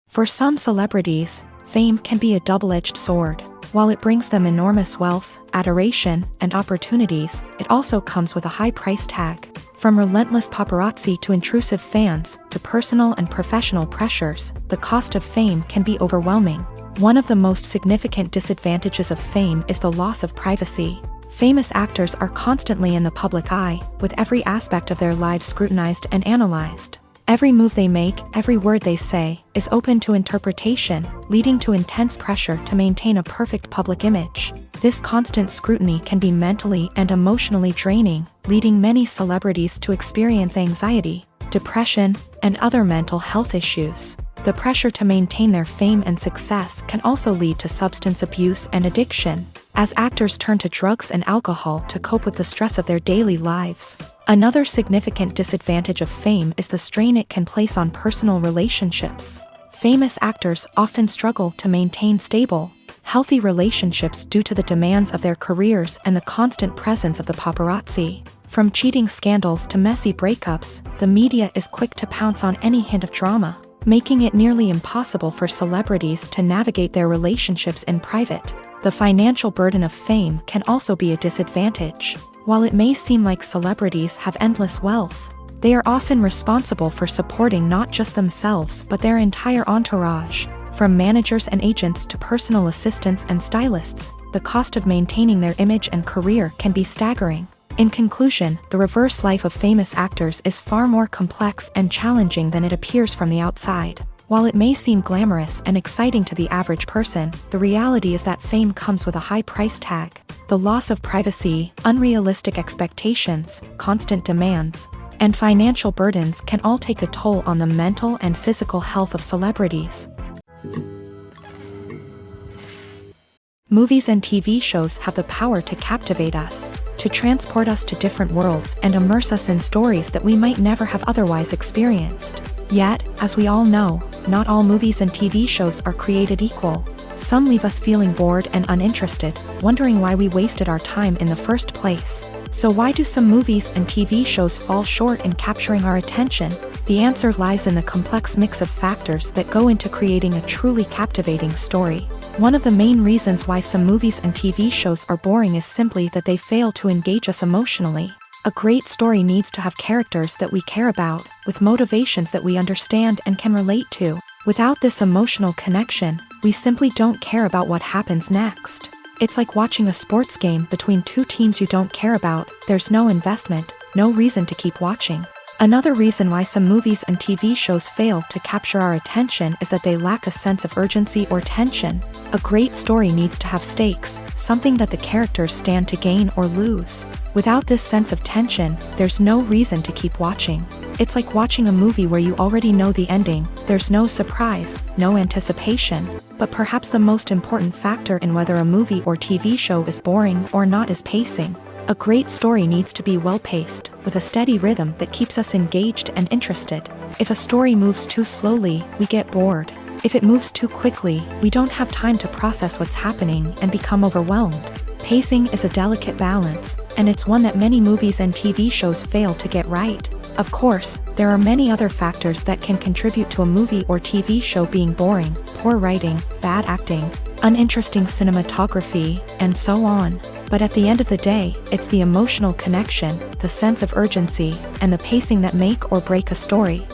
For some celebrities, fame can be a double-edged sword. While it brings them enormous wealth, adoration, and opportunities, it also comes with a high price tag. From relentless paparazzi to intrusive fans, to personal and professional pressures, the cost of fame can be overwhelming. One of the most significant disadvantages of fame is the loss of privacy. Famous actors are constantly in the public eye, with every aspect of their lives scrutinized and analyzed. Every move they make, every word they say, is open to interpretation, leading to intense pressure to maintain a perfect public image. This constant scrutiny can be mentally and emotionally draining, leading many celebrities to experience anxiety, depression, and other mental health issues. The pressure to maintain their fame and success can also lead to substance abuse and addiction, as actors turn to drugs and alcohol to cope with the stress of their daily lives. Another significant disadvantage of fame is the strain it can place on personal relationships. Famous actors often struggle to maintain stable, healthy relationships due to the demands of their careers and the constant presence of the paparazzi. From cheating scandals to messy breakups, the media is quick to pounce on any hint of drama, making it nearly impossible for celebrities to navigate their relationships in private. The financial burden of fame can also be a disadvantage. While it may seem like celebrities have endless wealth, they are often responsible for supporting not just themselves but their entire entourage. From managers and agents to personal assistants and stylists, the cost of maintaining their image and career can be staggering. In conclusion, the reverse life of famous actors is far more complex and challenging than it appears from the outside. While it may seem glamorous and exciting to the average person, the reality is that fame comes with a high price tag. The loss of privacy, unrealistic expectations, constant demands, and financial burdens can all take a toll on the mental and physical health of celebrities. Movies and TV shows have the power to captivate us, to transport us to different worlds and immerse us in stories that we might never have otherwise experienced. Yet, as we all know, not all movies and TV shows are created equal. Some leave us feeling bored and uninterested, wondering why we wasted our time in the first place. So why do some movies and TV shows fall short in capturing our attention? The answer lies in the complex mix of factors that go into creating a truly captivating story. One of the main reasons why some movies and TV shows are boring is simply that they fail to engage us emotionally. A great story needs to have characters that we care about, with motivations that we understand and can relate to. Without this emotional connection, we simply don't care about what happens next. It's like watching a sports game between two teams you don't care about. There's no investment, no reason to keep watching. Another reason why some movies and TV shows fail to capture our attention is that they lack a sense of urgency or tension. A great story needs to have stakes, something that the characters stand to gain or lose. Without this sense of tension, there's no reason to keep watching. It's like watching a movie where you already know the ending. There's no surprise, no anticipation. But perhaps the most important factor in whether a movie or TV show is boring or not is pacing. A great story needs to be well-paced, with a steady rhythm that keeps us engaged and interested. If a story moves too slowly, we get bored. If it moves too quickly, we don't have time to process what's happening and become overwhelmed. Pacing is a delicate balance, and it's one that many movies and TV shows fail to get right. Of course, there are many other factors that can contribute to a movie or TV show being boring: poor writing, bad acting, uninteresting cinematography, and so on. But at the end of the day, it's the emotional connection, the sense of urgency, and the pacing that make or break a story.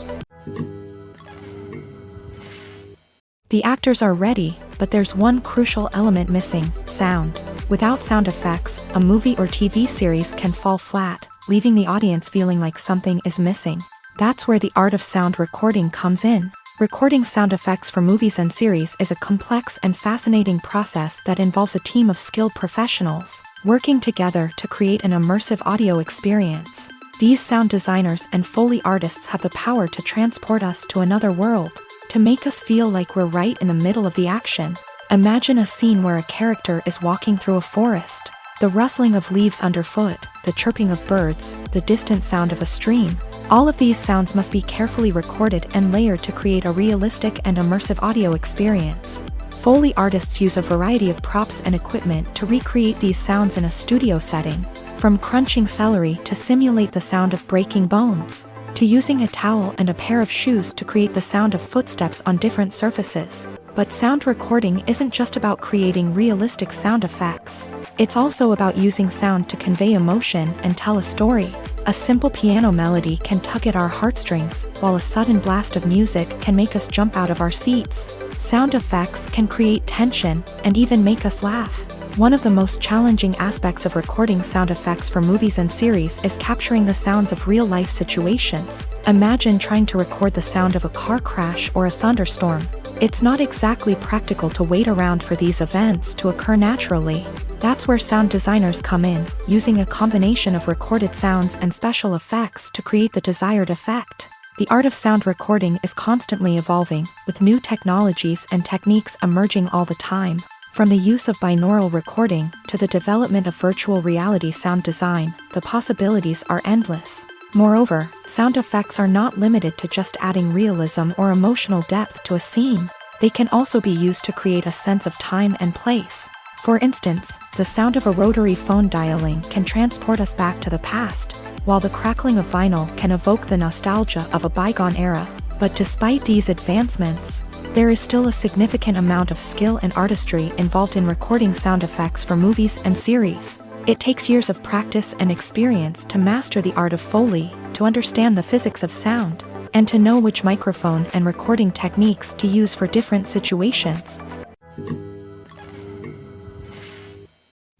The actors are ready, but there's one crucial element missing: sound. Without sound effects, a movie or TV series can fall flat, leaving the audience feeling like something is missing. That's where the art of sound recording comes in. Recording sound effects for movies and series is a complex and fascinating process that involves a team of skilled professionals working together to create an immersive audio experience. These sound designers and Foley artists have the power to transport us to another world, to make us feel like we're right in the middle of the action. Imagine a scene where a character is walking through a forest. The rustling of leaves underfoot, the chirping of birds, the distant sound of a stream. All of these sounds must be carefully recorded and layered to create a realistic and immersive audio experience. Foley artists use a variety of props and equipment to recreate these sounds in a studio setting, from crunching celery to simulate the sound of breaking bones, to using a towel and a pair of shoes to create the sound of footsteps on different surfaces. But sound recording isn't just about creating realistic sound effects. It's also about using sound to convey emotion and tell a story. A simple piano melody can tug at our heartstrings, while a sudden blast of music can make us jump out of our seats. Sound effects can create tension and even make us laugh. One of the most challenging aspects of recording sound effects for movies and series is capturing the sounds of real-life situations. Imagine trying to record the sound of a car crash or a thunderstorm. It's not exactly practical to wait around for these events to occur naturally. That's where sound designers come in, using a combination of recorded sounds and special effects to create the desired effect. The art of sound recording is constantly evolving, with new technologies and techniques emerging all the time. From the use of binaural recording to the development of virtual reality sound design, the possibilities are endless. Moreover, sound effects are not limited to just adding realism or emotional depth to a scene. They can also be used to create a sense of time and place. For instance, the sound of a rotary phone dialing can transport us back to the past, while the crackling of vinyl can evoke the nostalgia of a bygone era. But despite these advancements, there is still a significant amount of skill and artistry involved in recording sound effects for movies and series. It takes years of practice and experience to master the art of Foley, to understand the physics of sound, and to know which microphone and recording techniques to use for different situations.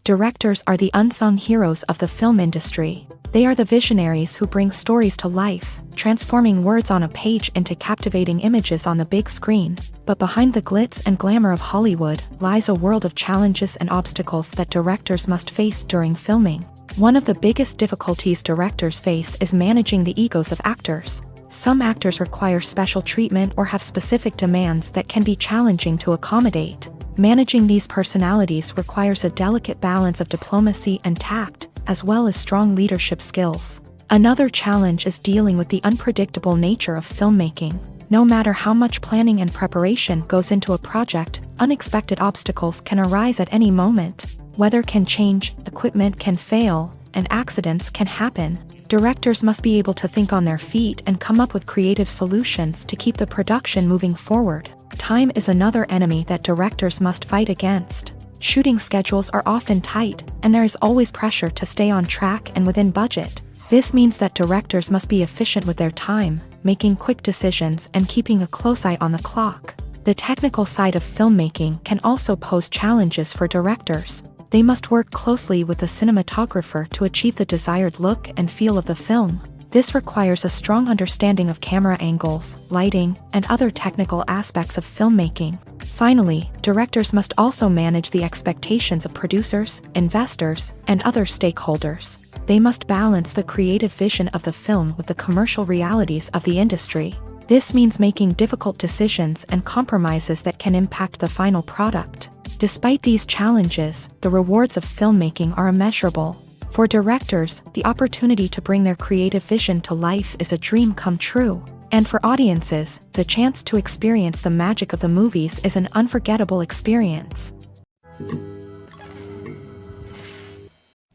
Directors are the unsung heroes of the film industry. They are the visionaries who bring stories to life, transforming words on a page into captivating images on the big screen. But behind the glitz and glamour of Hollywood lies a world of challenges and obstacles that directors must face during filming. One of the biggest difficulties directors face is managing the egos of actors. Some actors require special treatment or have specific demands that can be challenging to accommodate. Managing these personalities requires a delicate balance of diplomacy and tact, as well as strong leadership skills. Another challenge is dealing with the unpredictable nature of filmmaking. No matter how much planning and preparation goes into a project, unexpected obstacles can arise at any moment. Weather can change, equipment can fail, and accidents can happen. Directors must be able to think on their feet and come up with creative solutions to keep the production moving forward. Time is another enemy that directors must fight against. Shooting schedules are often tight, and there is always pressure to stay on track and within budget. This means that directors must be efficient with their time, making quick decisions and keeping a close eye on the clock. The technical side of filmmaking can also pose challenges for directors. They must work closely with the cinematographer to achieve the desired look and feel of the film. This requires a strong understanding of camera angles, lighting, and other technical aspects of filmmaking. Finally, directors must also manage the expectations of producers, investors, and other stakeholders. They must balance the creative vision of the film with the commercial realities of the industry. This means making difficult decisions and compromises that can impact the final product. Despite these challenges, the rewards of filmmaking are immeasurable. For directors, the opportunity to bring their creative vision to life is a dream come true. And for audiences, the chance to experience the magic of the movies is an unforgettable experience.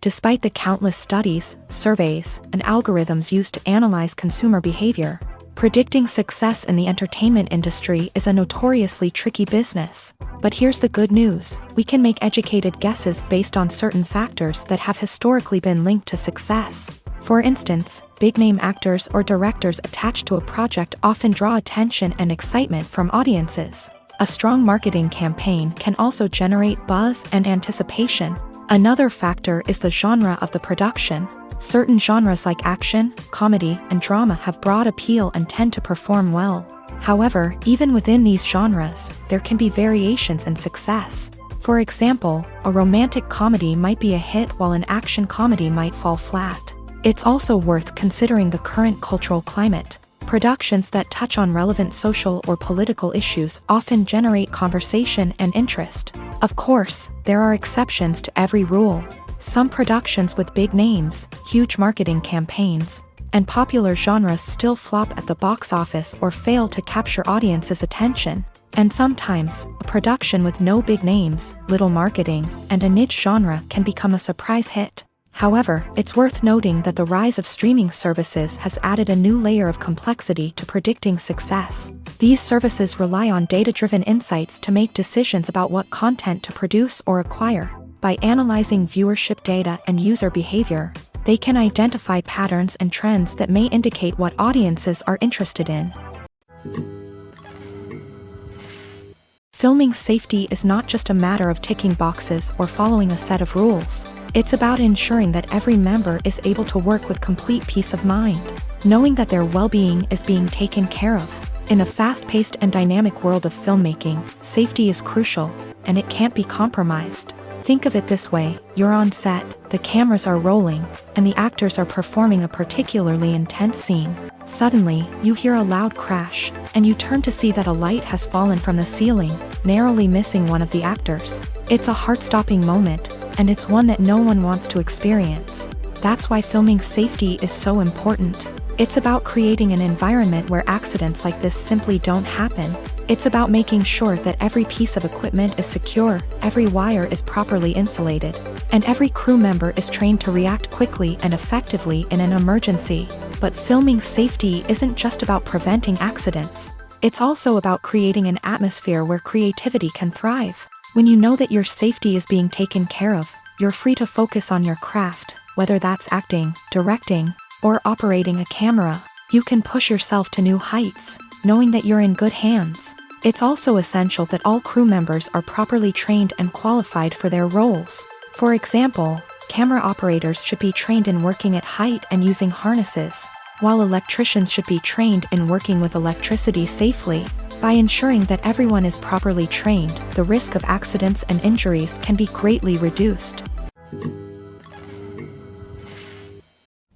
Despite the countless studies, surveys, and algorithms used to analyze consumer behavior, predicting success in the entertainment industry is a notoriously tricky business. But here's the good news: we can make educated guesses based on certain factors that have historically been linked to success. For instance, big-name actors or directors attached to a project often draw attention and excitement from audiences. A strong marketing campaign can also generate buzz and anticipation. Another factor is the genre of the production. Certain genres like action, comedy, and drama have broad appeal and tend to perform well. However, even within these genres, there can be variations in success. For example, a romantic comedy might be a hit while an action comedy might fall flat. It's also worth considering the current cultural climate. Productions that touch on relevant social or political issues often generate conversation and interest. Of course, there are exceptions to every rule. Some productions with big names, huge marketing campaigns, and popular genres still flop at the box office or fail to capture audiences' attention. And sometimes, a production with no big names, little marketing, and a niche genre can become a surprise hit. However, it's worth noting that the rise of streaming services has added a new layer of complexity to predicting success. These services rely on data-driven insights to make decisions about what content to produce or acquire. By analyzing viewership data and user behavior, they can identify patterns and trends that may indicate what audiences are interested in. Filming safety is not just a matter of ticking boxes or following a set of rules. It's about ensuring that every member is able to work with complete peace of mind, knowing that their well-being is being taken care of. In a fast-paced and dynamic world of filmmaking, safety is crucial, and it can't be compromised. Think of it this way: you're on set, the cameras are rolling, and the actors are performing a particularly intense scene. Suddenly, you hear a loud crash, and you turn to see that a light has fallen from the ceiling, narrowly missing one of the actors. It's a heart-stopping moment, and it's one that no one wants to experience. That's why filming safety is so important. It's about creating an environment where accidents like this simply don't happen. It's about making sure that every piece of equipment is secure, every wire is properly insulated, and every crew member is trained to react quickly and effectively in an emergency. But filming safety isn't just about preventing accidents. It's also about creating an atmosphere where creativity can thrive. When you know that your safety is being taken care of, you're free to focus on your craft, whether that's acting, directing, or operating a camera. You can push yourself to new heights, knowing that you're in good hands. It's also essential that all crew members are properly trained and qualified for their roles. For example, camera operators should be trained in working at height and using harnesses, while electricians should be trained in working with electricity safely. By ensuring that everyone is properly trained, the risk of accidents and injuries can be greatly reduced.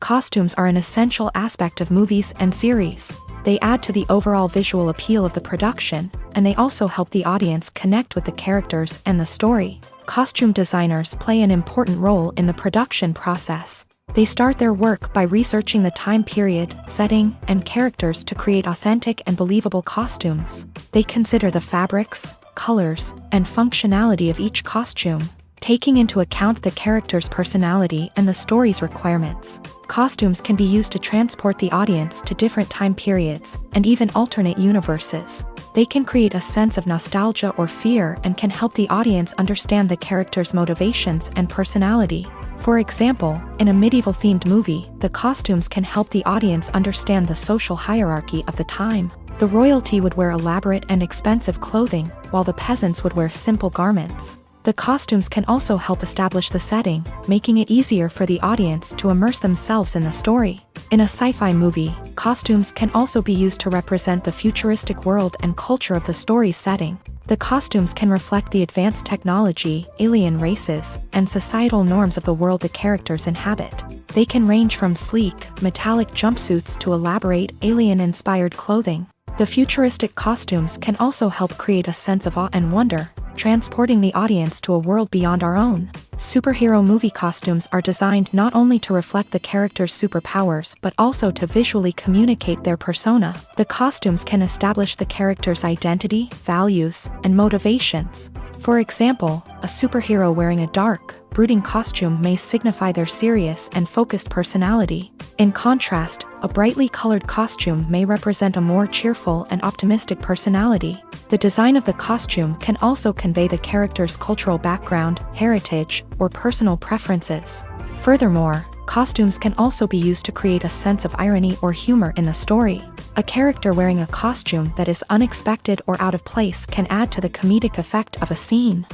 Costumes are an essential aspect of movies and series. They add to the overall visual appeal of the production, and they also help the audience connect with the characters and the story. Costume designers play an important role in the production process. They start their work by researching the time period, setting, and characters to create authentic and believable costumes. They consider the fabrics, colors, and functionality of each costume, taking into account the character's personality and the story's requirements. Costumes can be used to transport the audience to different time periods and even alternate universes. They can create a sense of nostalgia or fear and can help the audience understand the character's motivations and personality. For example, in a medieval-themed movie, the costumes can help the audience understand the social hierarchy of the time. The royalty would wear elaborate and expensive clothing, while the peasants would wear simple garments. The costumes can also help establish the setting, making it easier for the audience to immerse themselves in the story. In a sci-fi movie, costumes can also be used to represent the futuristic world and culture of the story's setting. The costumes can reflect the advanced technology, alien races, and societal norms of the world the characters inhabit. They can range from sleek, metallic jumpsuits to elaborate, alien-inspired clothing. The futuristic costumes can also help create a sense of awe and wonder, transporting the audience to a world beyond our own. Superhero movie costumes are designed not only to reflect the character's superpowers but also to visually communicate their persona. The costumes can establish the character's identity, values, and motivations. For example, a superhero wearing a dark, brooding costume may signify their serious and focused personality. In contrast, a brightly colored costume may represent a more cheerful and optimistic personality. The design of the costume can also convey the character's cultural background, heritage, or personal preferences. Furthermore, costumes can also be used to create a sense of irony or humor in the story. A character wearing a costume that is unexpected or out of place can add to the comedic effect of a scene.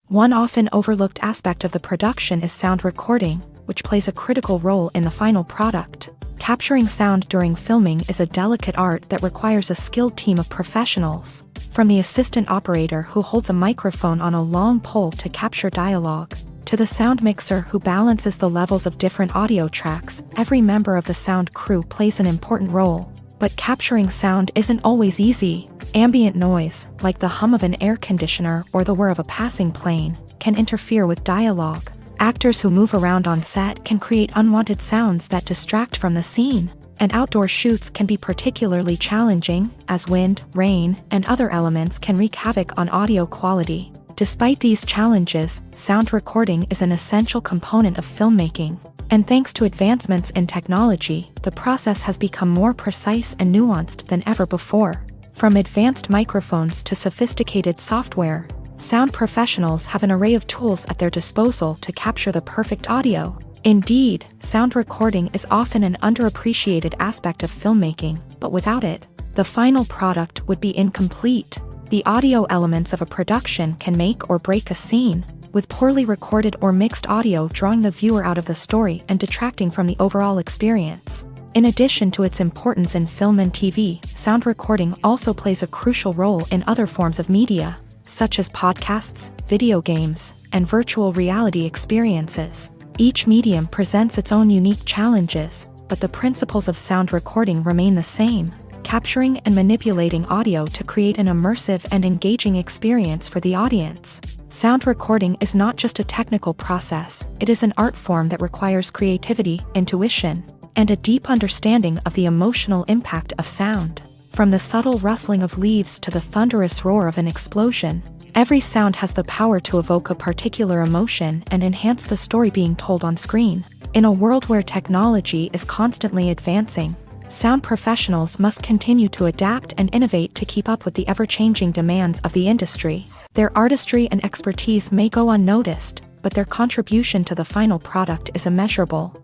One often overlooked aspect of the production is sound recording, which plays a critical role in the final product. Capturing sound during filming is a delicate art that requires a skilled team of professionals. From the assistant operator who holds a microphone on a long pole to capture dialogue, to the sound mixer who balances the levels of different audio tracks, every member of the sound crew plays an important role. But capturing sound isn't always easy. Ambient noise, like the hum of an air conditioner or the whir of a passing plane, can interfere with dialogue. Actors who move around on set can create unwanted sounds that distract from the scene. And outdoor shoots can be particularly challenging, as wind, rain, and other elements can wreak havoc on audio quality. Despite these challenges, sound recording is an essential component of filmmaking. And thanks to advancements in technology, the process has become more precise and nuanced than ever before. From advanced microphones to sophisticated software, sound professionals have an array of tools at their disposal to capture the perfect audio. Indeed, sound recording is often an underappreciated aspect of filmmaking, but without it, the final product would be incomplete. The audio elements of a production can make or break a scene, with poorly recorded or mixed audio drawing the viewer out of the story and detracting from the overall experience. In addition to its importance in film and TV, sound recording also plays a crucial role in other forms of media, such as podcasts, video games, and virtual reality experiences. Each medium presents its own unique challenges, but the principles of sound recording remain the same, capturing and manipulating audio to create an immersive and engaging experience for the audience. Sound recording is not just a technical process, it is an art form that requires creativity, intuition, and a deep understanding of the emotional impact of sound. From the subtle rustling of leaves to the thunderous roar of an explosion, every sound has the power to evoke a particular emotion and enhance the story being told on screen. In a world where technology is constantly advancing, sound professionals must continue to adapt and innovate to keep up with the ever-changing demands of the industry. Their artistry and expertise may go unnoticed, but their contribution to the final product is immeasurable.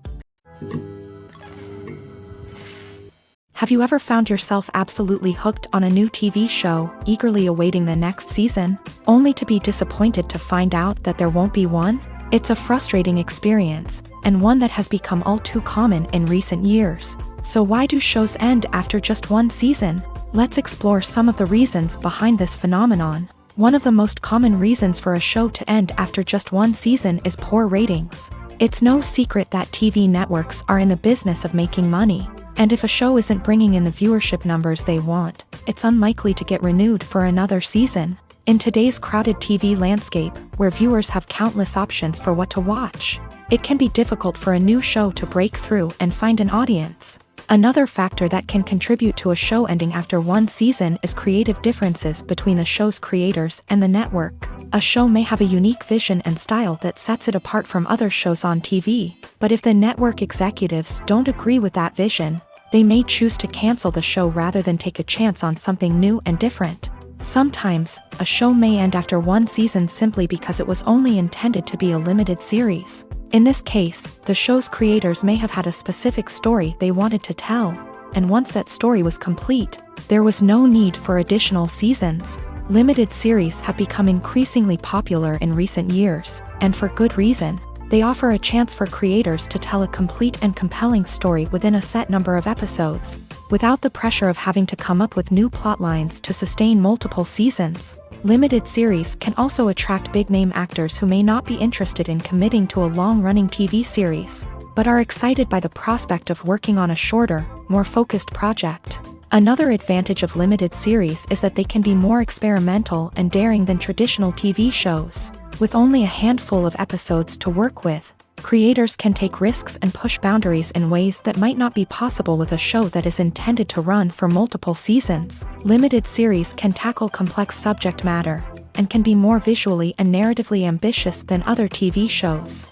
Have you ever found yourself absolutely hooked on a new TV show, eagerly awaiting the next season, only to be disappointed to find out that there won't be one? It's a frustrating experience, and one that has become all too common in recent years. So why do shows end after just one season? Let's explore some of the reasons behind this phenomenon. One of the most common reasons for a show to end after just one season is poor ratings. It's no secret that TV networks are in the business of making money. And if a show isn't bringing in the viewership numbers they want, it's unlikely to get renewed for another season. In today's crowded TV landscape, where viewers have countless options for what to watch, it can be difficult for a new show to break through and find an audience. Another factor that can contribute to a show ending after one season is creative differences between the show's creators and the network. A show may have a unique vision and style that sets it apart from other shows on TV, but if the network executives don't agree with that vision, they may choose to cancel the show rather than take a chance on something new and different. Sometimes, a show may end after one season simply because it was only intended to be a limited series. In this case, the show's creators may have had a specific story they wanted to tell, and once that story was complete, there was no need for additional seasons. Limited series have become increasingly popular in recent years, and for good reason. They offer a chance for creators to tell a complete and compelling story within a set number of episodes, without the pressure of having to come up with new plotlines to sustain multiple seasons. Limited series can also attract big-name actors who may not be interested in committing to a long-running TV series, but are excited by the prospect of working on a shorter, more focused project. Another advantage of limited series is that they can be more experimental and daring than traditional TV shows. With only a handful of episodes to work with, creators can take risks and push boundaries in ways that might not be possible with a show that is intended to run for multiple seasons. Limited series can tackle complex subject matter, and can be more visually and narratively ambitious than other TV shows.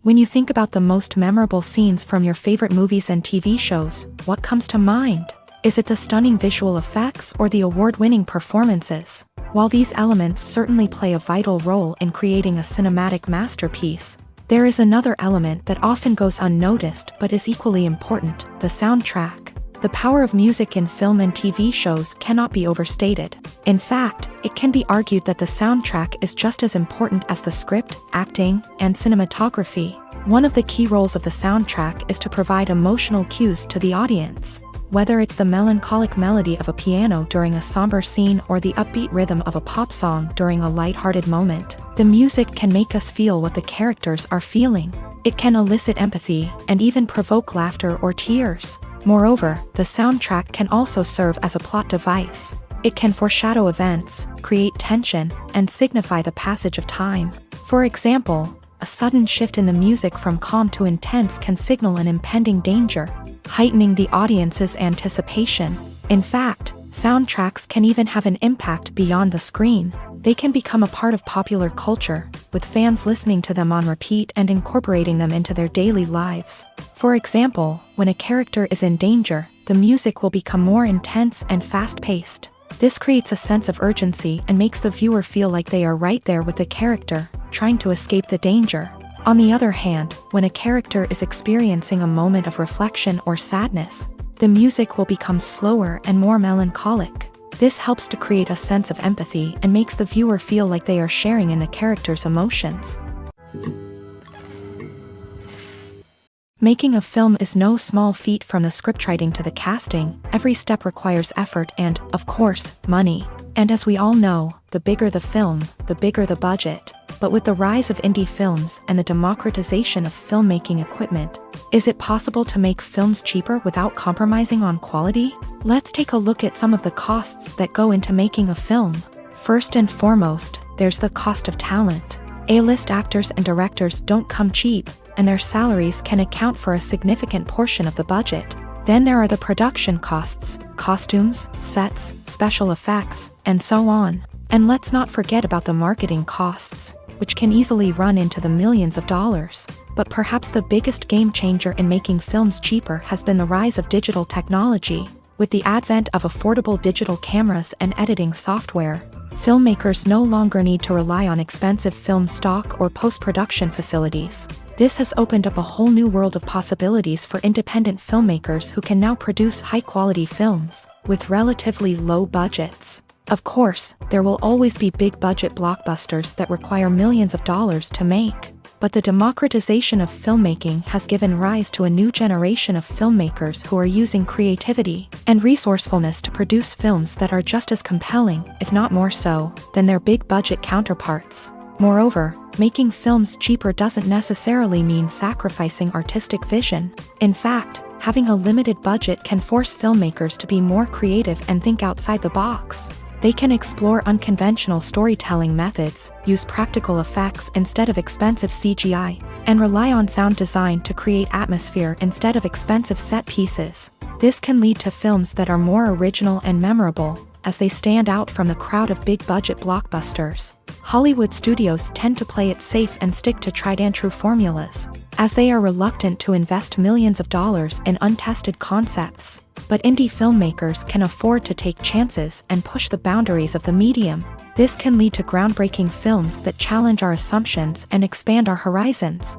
When you think about the most memorable scenes from your favorite movies and TV shows, what comes to mind? Is it the stunning visual effects or the award-winning performances? While these elements certainly play a vital role in creating a cinematic masterpiece, there is another element that often goes unnoticed but is equally important: the soundtrack. The power of music in film and TV shows cannot be overstated. In fact, it can be argued that the soundtrack is just as important as the script, acting, and cinematography. One of the key roles of the soundtrack is to provide emotional cues to the audience. Whether it's the melancholic melody of a piano during a somber scene or the upbeat rhythm of a pop song during a lighthearted moment, the music can make us feel what the characters are feeling. It can elicit empathy and even provoke laughter or tears. Moreover, the soundtrack can also serve as a plot device. It can foreshadow events, create tension, and signify the passage of time. For example, a sudden shift in the music from calm to intense can signal an impending danger, heightening the audience's anticipation. In fact, soundtracks can even have an impact beyond the screen. They can become a part of popular culture, with fans listening to them on repeat and incorporating them into their daily lives. For example, when a character is in danger, the music will become more intense and fast-paced. This creates a sense of urgency and makes the viewer feel like they are right there with the character, trying to escape the danger. On the other hand, when a character is experiencing a moment of reflection or sadness, the music will become slower and more melancholic. This helps to create a sense of empathy and makes the viewer feel like they are sharing in the character's emotions. Making a film is no small feat. From the scriptwriting to the casting, every step requires effort and, of course, money. And as we all know, the bigger the film, the bigger the budget. But with the rise of indie films and the democratization of filmmaking equipment, is it possible to make films cheaper without compromising on quality? Let's take a look at some of the costs that go into making a film. First and foremost, there's the cost of talent. A-list actors and directors don't come cheap, and their salaries can account for a significant portion of the budget. Then there are the production costs, costumes, sets, special effects, and so on. And let's not forget about the marketing costs, which can easily run into the millions of dollars. But perhaps the biggest game changer in making films cheaper has been the rise of digital technology. With the advent of affordable digital cameras and editing software, filmmakers no longer need to rely on expensive film stock or post-production facilities. This has opened up a whole new world of possibilities for independent filmmakers who can now produce high-quality films with relatively low budgets. Of course, there will always be big-budget blockbusters that require millions of dollars to make. But the democratization of filmmaking has given rise to a new generation of filmmakers who are using creativity and resourcefulness to produce films that are just as compelling, if not more so, than their big-budget counterparts. Moreover, making films cheaper doesn't necessarily mean sacrificing artistic vision. In fact, having a limited budget can force filmmakers to be more creative and think outside the box. They can explore unconventional storytelling methods, use practical effects instead of expensive CGI, and rely on sound design to create atmosphere instead of expensive set pieces. This can lead to films that are more original and memorable, as they stand out from the crowd of big-budget blockbusters. Hollywood studios tend to play it safe and stick to tried-and-true formulas, as they are reluctant to invest millions of dollars in untested concepts. But indie filmmakers can afford to take chances and push the boundaries of the medium. This can lead to groundbreaking films that challenge our assumptions and expand our horizons.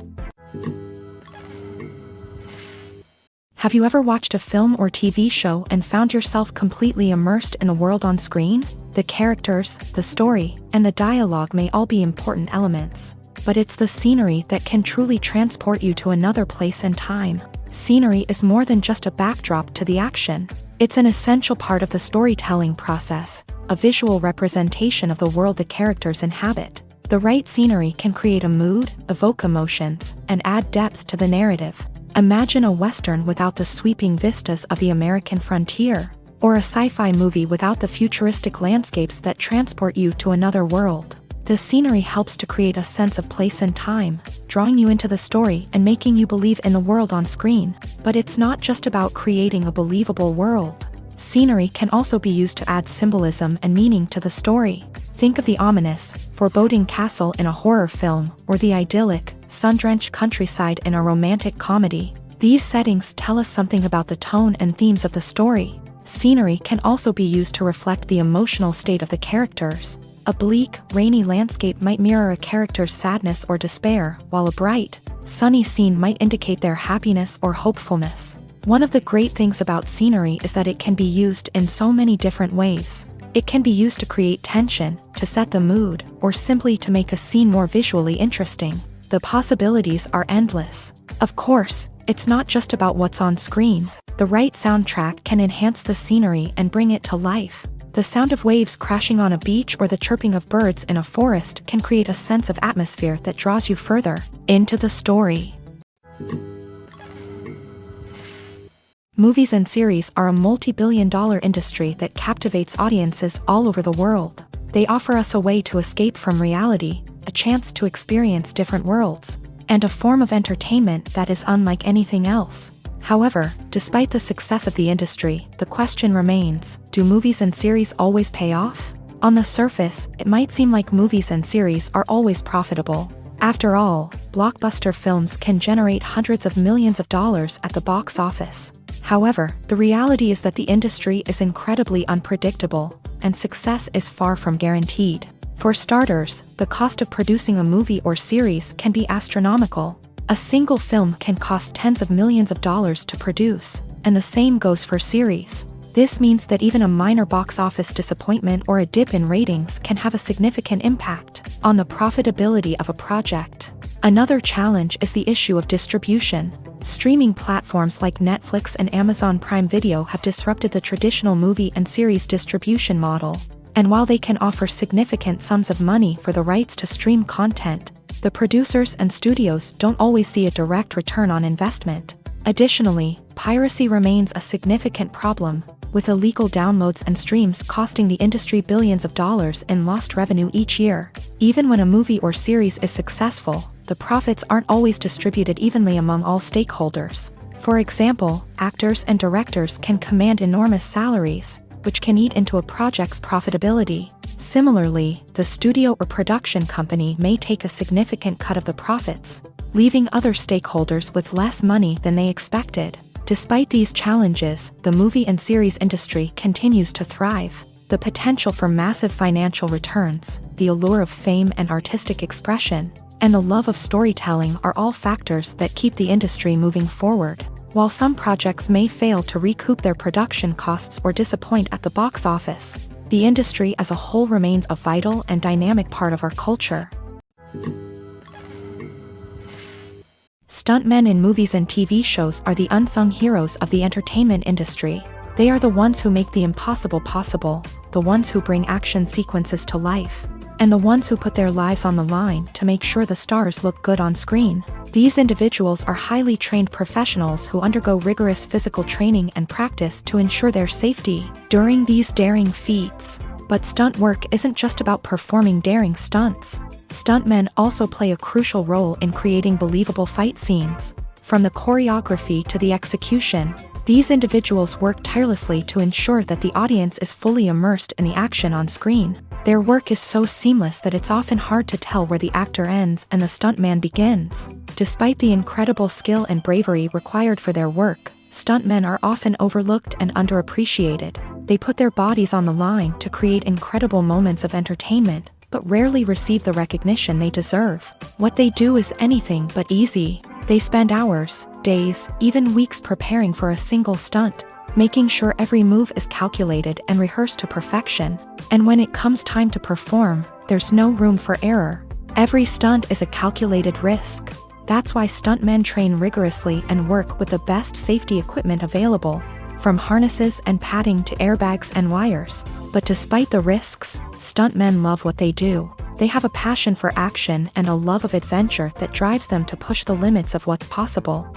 Have you ever watched a film or TV show and found yourself completely immersed in the world on screen? The characters, the story, and the dialogue may all be important elements, but it's the scenery that can truly transport you to another place and time. Scenery is more than just a backdrop to the action. It's an essential part of the storytelling process, a visual representation of the world the characters inhabit. The right scenery can create a mood, evoke emotions, and add depth to the narrative. Imagine a Western without the sweeping vistas of the American frontier, or a sci-fi movie without the futuristic landscapes that transport you to another world. The scenery helps to create a sense of place and time, drawing you into the story and making you believe in the world on screen. But it's not just about creating a believable world. Scenery can also be used to add symbolism and meaning to the story. Think of the ominous, foreboding castle in a horror film, or the idyllic, sun-drenched countryside in a romantic comedy. These settings tell us something about the tone and themes of the story. Scenery can also be used to reflect the emotional state of the characters. A bleak, rainy landscape might mirror a character's sadness or despair, while a bright, sunny scene might indicate their happiness or hopefulness. One of the great things about scenery is that it can be used in so many different ways. It can be used to create tension, to set the mood, or simply to make a scene more visually interesting. The possibilities are endless. Of course, it's not just about what's on screen. The right soundtrack can enhance the scenery and bring it to life. The sound of waves crashing on a beach or the chirping of birds in a forest can create a sense of atmosphere that draws you further into the story. Movies and series are a multi-billion-dollar industry that captivates audiences all over the world. They offer us a way to escape from reality, a chance to experience different worlds, and a form of entertainment that is unlike anything else. However, despite the success of the industry, the question remains, do movies and series always pay off? On the surface, it might seem like movies and series are always profitable. After all, blockbuster films can generate hundreds of millions of dollars at the box office. However, the reality is that the industry is incredibly unpredictable, and success is far from guaranteed. For starters, the cost of producing a movie or series can be astronomical. A single film can cost tens of millions of dollars to produce, and the same goes for series. This means that even a minor box office disappointment or a dip in ratings can have a significant impact on the profitability of a project. Another challenge is the issue of distribution. Streaming platforms like Netflix and Amazon Prime Video have disrupted the traditional movie and series distribution model. And while they can offer significant sums of money for the rights to stream content, the producers and studios don't always see a direct return on investment. Additionally, piracy remains a significant problem, with illegal downloads and streams costing the industry billions of dollars in lost revenue each year. Even when a movie or series is successful, the profits aren't always distributed evenly among all stakeholders. For example, actors and directors can command enormous salaries, which can eat into a project's profitability. Similarly, the studio or production company may take a significant cut of the profits, leaving other stakeholders with less money than they expected. Despite these challenges, the movie and series industry continues to thrive. The potential for massive financial returns, the allure of fame and artistic expression, and the love of storytelling are all factors that keep the industry moving forward. While some projects may fail to recoup their production costs or disappoint at the box office, the industry as a whole remains a vital and dynamic part of our culture. Stuntmen in movies and TV shows are the unsung heroes of the entertainment industry. They are the ones who make the impossible possible, the ones who bring action sequences to life, and the ones who put their lives on the line to make sure the stars look good on screen. These individuals are highly trained professionals who undergo rigorous physical training and practice to ensure their safety during these daring feats. But stunt work isn't just about performing daring stunts. Stuntmen also play a crucial role in creating believable fight scenes. From the choreography to the execution, these individuals work tirelessly to ensure that the audience is fully immersed in the action on screen. Their work is so seamless that it's often hard to tell where the actor ends and the stuntman begins. Despite the incredible skill and bravery required for their work, stuntmen are often overlooked and underappreciated. They put their bodies on the line to create incredible moments of entertainment, but rarely receive the recognition they deserve. What they do is anything but easy. They spend hours, days, even weeks preparing for a single stunt, making sure every move is calculated and rehearsed to perfection. And when it comes time to perform, there's no room for error. Every stunt is a calculated risk. That's why stuntmen train rigorously and work with the best safety equipment available, from harnesses and padding to airbags and wires. But despite the risks, stuntmen love what they do. They have a passion for action and a love of adventure that drives them to push the limits of what's possible.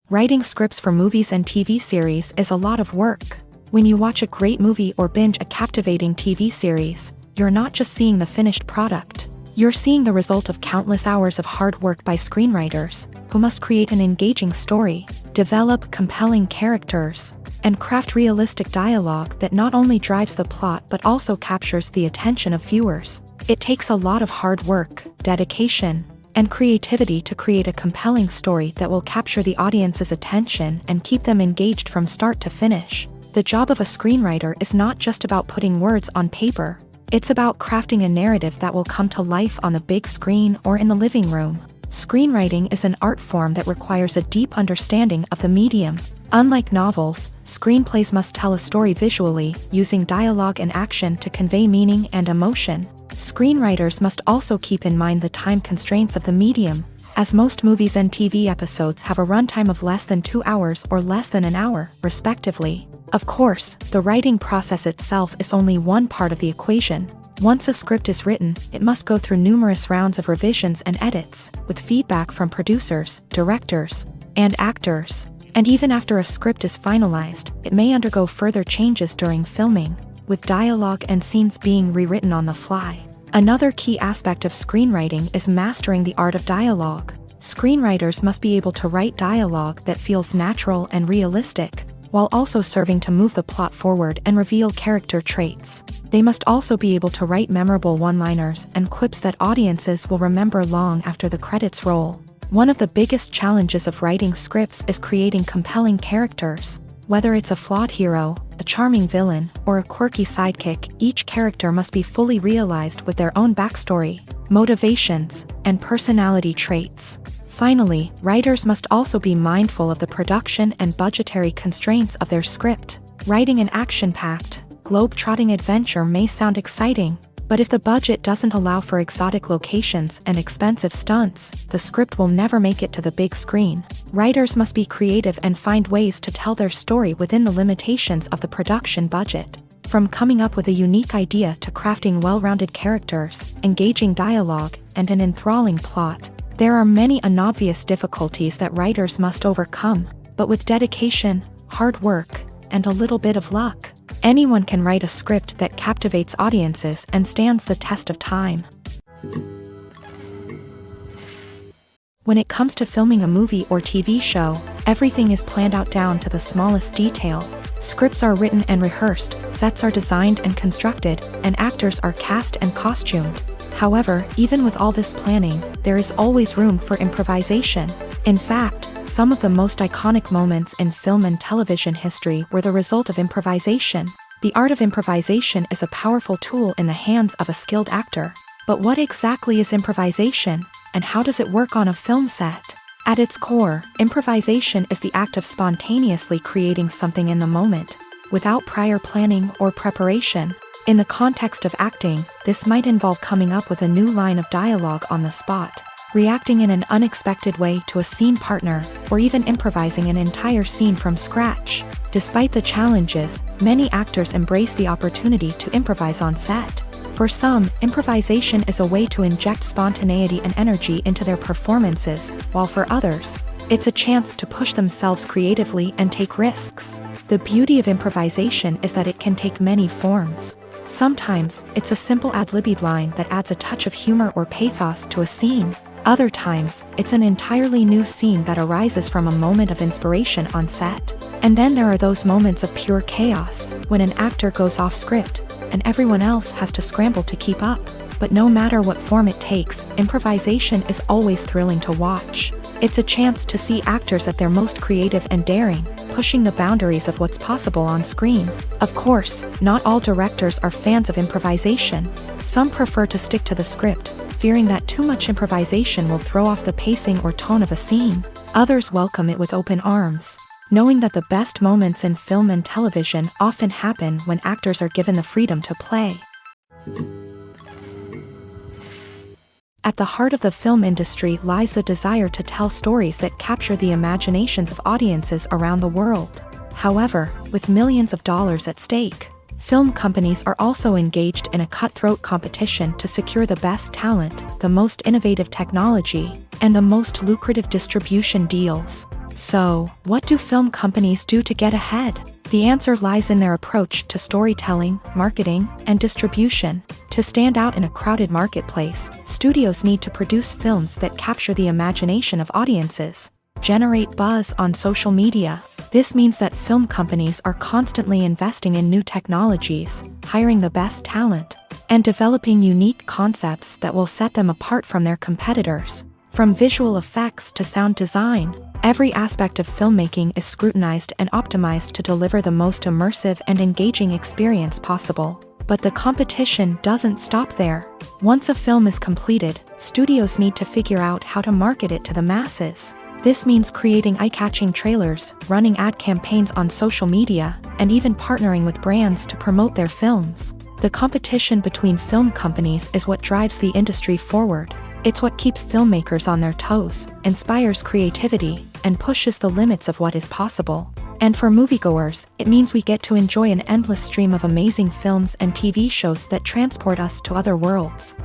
Writing scripts for movies and TV series is a lot of work. When you watch a great movie or binge a captivating TV series, you're not just seeing the finished product. You're seeing the result of countless hours of hard work by screenwriters, who must create an engaging story, develop compelling characters, and craft realistic dialogue that not only drives the plot but also captures the attention of viewers. It takes a lot of hard work, dedication, and creativity to create a compelling story that will capture the audience's attention and keep them engaged from start to finish. The job of a screenwriter is not just about putting words on paper. It's about crafting a narrative that will come to life on the big screen or in the living room. Screenwriting is an art form that requires a deep understanding of the medium. Unlike novels, screenplays must tell a story visually, using dialogue and action to convey meaning and emotion. Screenwriters must also keep in mind the time constraints of the medium, as most movies and TV episodes have a runtime of less than 2 hours or less than an hour, respectively. Of course, the writing process itself is only one part of the equation. Once a script is written, it must go through numerous rounds of revisions and edits, with feedback from producers, directors, and actors. And even after a script is finalized, it may undergo further changes during filming, with dialogue and scenes being rewritten on the fly. Another key aspect of screenwriting is mastering the art of dialogue. Screenwriters must be able to write dialogue that feels natural and realistic, while also serving to move the plot forward and reveal character traits. They must also be able to write memorable one-liners and quips that audiences will remember long after the credits roll. One of the biggest challenges of writing scripts is creating compelling characters. Whether it's a flawed hero, a charming villain, or a quirky sidekick, each character must be fully realized with their own backstory, motivations, and personality traits. Finally, writers must also be mindful of the production and budgetary constraints of their script. Writing an action-packed, globe-trotting adventure may sound exciting, but if the budget doesn't allow for exotic locations and expensive stunts, the script will never make it to the big screen. Writers must be creative and find ways to tell their story within the limitations of the production budget. From coming up with a unique idea to crafting well-rounded characters, engaging dialogue, and an enthralling plot, there are many unobvious difficulties that writers must overcome, but with dedication, hard work, and a little bit of luck, anyone can write a script that captivates audiences and stands the test of time. When it comes to filming a movie or TV show, everything is planned out down to the smallest detail. Scripts are written and rehearsed, sets are designed and constructed, and actors are cast and costumed. However, even with all this planning, there is always room for improvisation. In fact, some of the most iconic moments in film and television history were the result of improvisation. The art of improvisation is a powerful tool in the hands of a skilled actor. But what exactly is improvisation, and how does it work on a film set? At its core, improvisation is the act of spontaneously creating something in the moment, without prior planning or preparation. In the context of acting, this might involve coming up with a new line of dialogue on the spot, reacting in an unexpected way to a scene partner, or even improvising an entire scene from scratch. Despite the challenges, many actors embrace the opportunity to improvise on set. For some, improvisation is a way to inject spontaneity and energy into their performances, while for others, it's a chance to push themselves creatively and take risks. The beauty of improvisation is that it can take many forms. Sometimes, it's a simple ad-libbed line that adds a touch of humor or pathos to a scene. Other times, it's an entirely new scene that arises from a moment of inspiration on set. And then there are those moments of pure chaos, when an actor goes off script, and everyone else has to scramble to keep up. But no matter what form it takes, improvisation is always thrilling to watch. It's a chance to see actors at their most creative and daring, pushing the boundaries of what's possible on screen. Of course, not all directors are fans of improvisation. Some prefer to stick to the script, fearing that too much improvisation will throw off the pacing or tone of a scene. Others welcome it with open arms, knowing that the best moments in film and television often happen when actors are given the freedom to play. At the heart of the film industry lies the desire to tell stories that capture the imaginations of audiences around the world. However, with millions of dollars at stake, film companies are also engaged in a cutthroat competition to secure the best talent, the most innovative technology, and the most lucrative distribution deals. So, what do film companies do to get ahead? The answer lies in their approach to storytelling, marketing, and distribution. To stand out in a crowded marketplace, studios need to produce films that capture the imagination of audiences, generate buzz on social media. This means that film companies are constantly investing in new technologies, hiring the best talent, and developing unique concepts that will set them apart from their competitors. From visual effects to sound design, every aspect of filmmaking is scrutinized and optimized to deliver the most immersive and engaging experience possible. But the competition doesn't stop there. Once a film is completed, studios need to figure out how to market it to the masses. This means creating eye-catching trailers, running ad campaigns on social media, and even partnering with brands to promote their films. The competition between film companies is what drives the industry forward. It's what keeps filmmakers on their toes, inspires creativity, and pushes the limits of what is possible. And for moviegoers, it means we get to enjoy an endless stream of amazing films and TV shows that transport us to other worlds.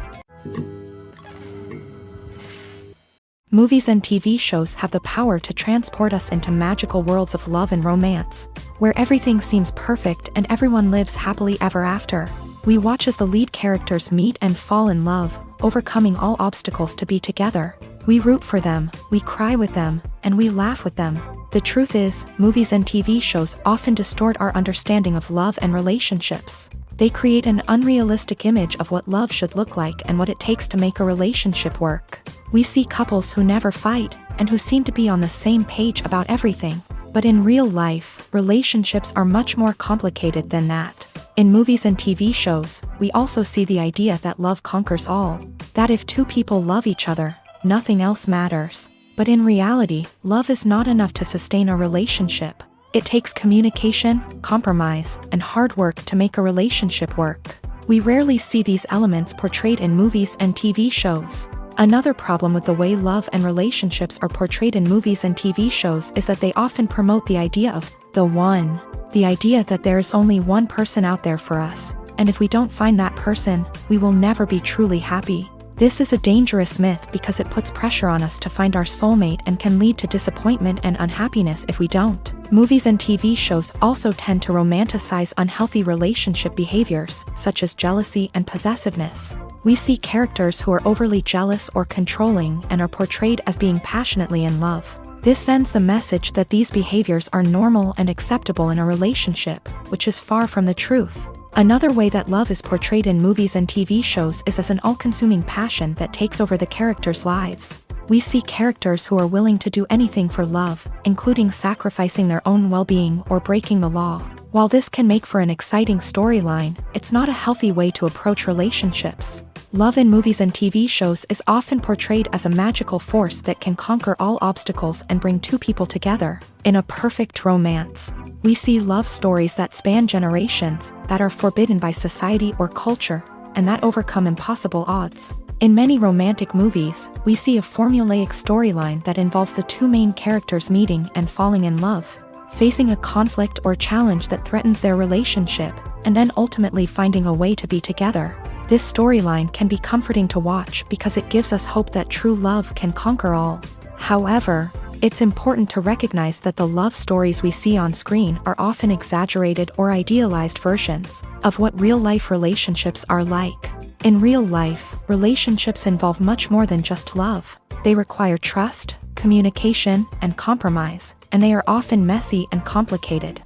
Movies and TV shows have the power to transport us into magical worlds of love and romance, where everything seems perfect and everyone lives happily ever after. We watch as the lead characters meet and fall in love, overcoming all obstacles to be together. We root for them, we cry with them, and we laugh with them. The truth is, movies and TV shows often distort our understanding of love and relationships. They create an unrealistic image of what love should look like and what it takes to make a relationship work. We see couples who never fight, and who seem to be on the same page about everything. But in real life, relationships are much more complicated than that. In movies and TV shows, we also see the idea that love conquers all. That if two people love each other, nothing else matters. But in reality, love is not enough to sustain a relationship. It takes communication, compromise, and hard work to make a relationship work. We rarely see these elements portrayed in movies and TV shows. Another problem with the way love and relationships are portrayed in movies and TV shows is that they often promote the idea of the one. The idea that there is only one person out there for us, and if we don't find that person, we will never be truly happy. This is a dangerous myth because it puts pressure on us to find our soulmate and can lead to disappointment and unhappiness if we don't. Movies and TV shows also tend to romanticize unhealthy relationship behaviors, such as jealousy and possessiveness. We see characters who are overly jealous or controlling and are portrayed as being passionately in love. This sends the message that these behaviors are normal and acceptable in a relationship, which is far from the truth. Another way that love is portrayed in movies and TV shows is as an all-consuming passion that takes over the characters' lives. We see characters who are willing to do anything for love, including sacrificing their own well-being or breaking the law. While this can make for an exciting storyline, it's not a healthy way to approach relationships. Love in movies and TV shows is often portrayed as a magical force that can conquer all obstacles and bring two people together in a perfect romance. We see love stories that span generations, that are forbidden by society or culture, and that overcome impossible odds. In many romantic movies, we see a formulaic storyline that involves the two main characters meeting and falling in love, facing a conflict or challenge that threatens their relationship, and then ultimately finding a way to be together. This storyline can be comforting to watch because it gives us hope that true love can conquer all. However, it's important to recognize that the love stories we see on screen are often exaggerated or idealized versions of what real-life relationships are like. In real life, relationships involve much more than just love. They require trust, communication, and compromise, and they are often messy and complicated.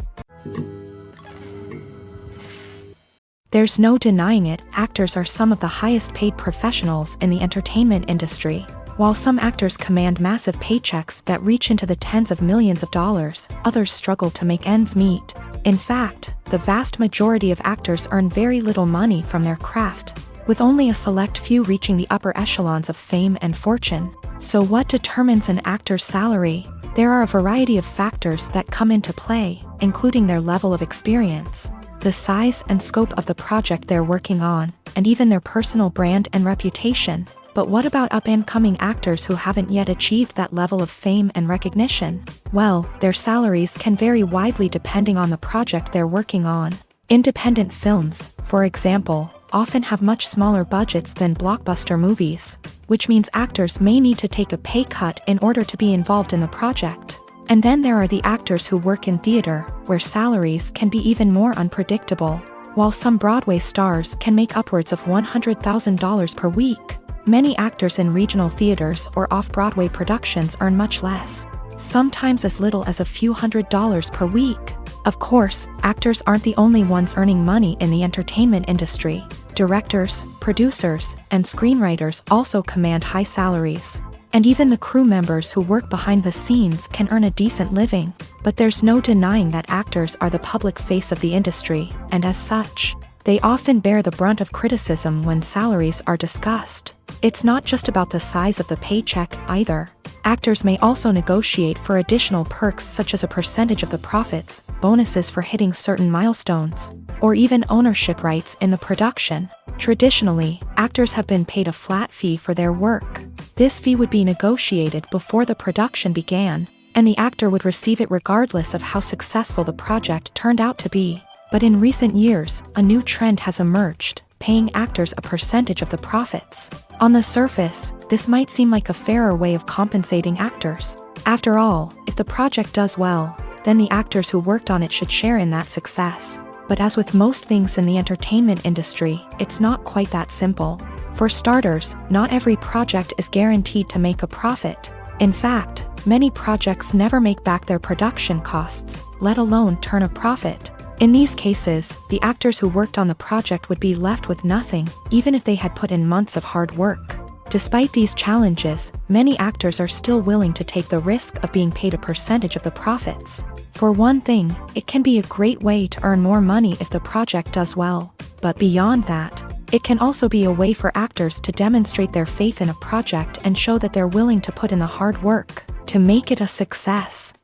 There's no denying it, actors are some of the highest paid professionals in the entertainment industry. While some actors command massive paychecks that reach into the tens of millions of dollars, others struggle to make ends meet. In fact, the vast majority of actors earn very little money from their craft. with only a select few reaching the upper echelons of fame and fortune. So what determines an actor's salary? There are a variety of factors that come into play, including their level of experience, the size and scope of the project they're working on, and even their personal brand and reputation. But what about up-and-coming actors who haven't yet achieved that level of fame and recognition? Well, their salaries can vary widely depending on the project they're working on. Independent films, for example, often have much smaller budgets than blockbuster movies, which means actors may need to take a pay cut in order to be involved in the project. And then there are the actors who work in theater, where salaries can be even more unpredictable. While some Broadway stars can make upwards of $100,000 per week, many actors in regional theaters or off-Broadway productions earn much less, sometimes as little as a few $100s per week. Of course, actors aren't the only ones earning money in the entertainment industry. Directors, producers, and screenwriters also command high salaries. And even the crew members who work behind the scenes can earn a decent living. But there's no denying that actors are the public face of the industry, and as such, they often bear the brunt of criticism when salaries are discussed. It's not just about the size of the paycheck either. Actors may also negotiate for additional perks such as a percentage of the profits, bonuses for hitting certain milestones, or even ownership rights in the production. Traditionally, actors have been paid a flat fee for their work. This fee would be negotiated before the production began, and the actor would receive it regardless of how successful the project turned out to be. But in recent years, a new trend has emerged, paying actors a percentage of the profits. On the surface, this might seem like a fairer way of compensating actors. After all, if the project does well, then the actors who worked on it should share in that success. But as with most things in the entertainment industry, it's not quite that simple. For starters, not every project is guaranteed to make a profit. In fact, many projects never make back their production costs, let alone turn a profit. In these cases, the actors who worked on the project would be left with nothing, even if they had put in months of hard work. Despite these challenges, many actors are still willing to take the risk of being paid a percentage of the profits. For one thing, it can be a great way to earn more money if the project does well. But beyond that, it can also be a way for actors to demonstrate their faith in a project and show that they're willing to put in the hard work to make it a success.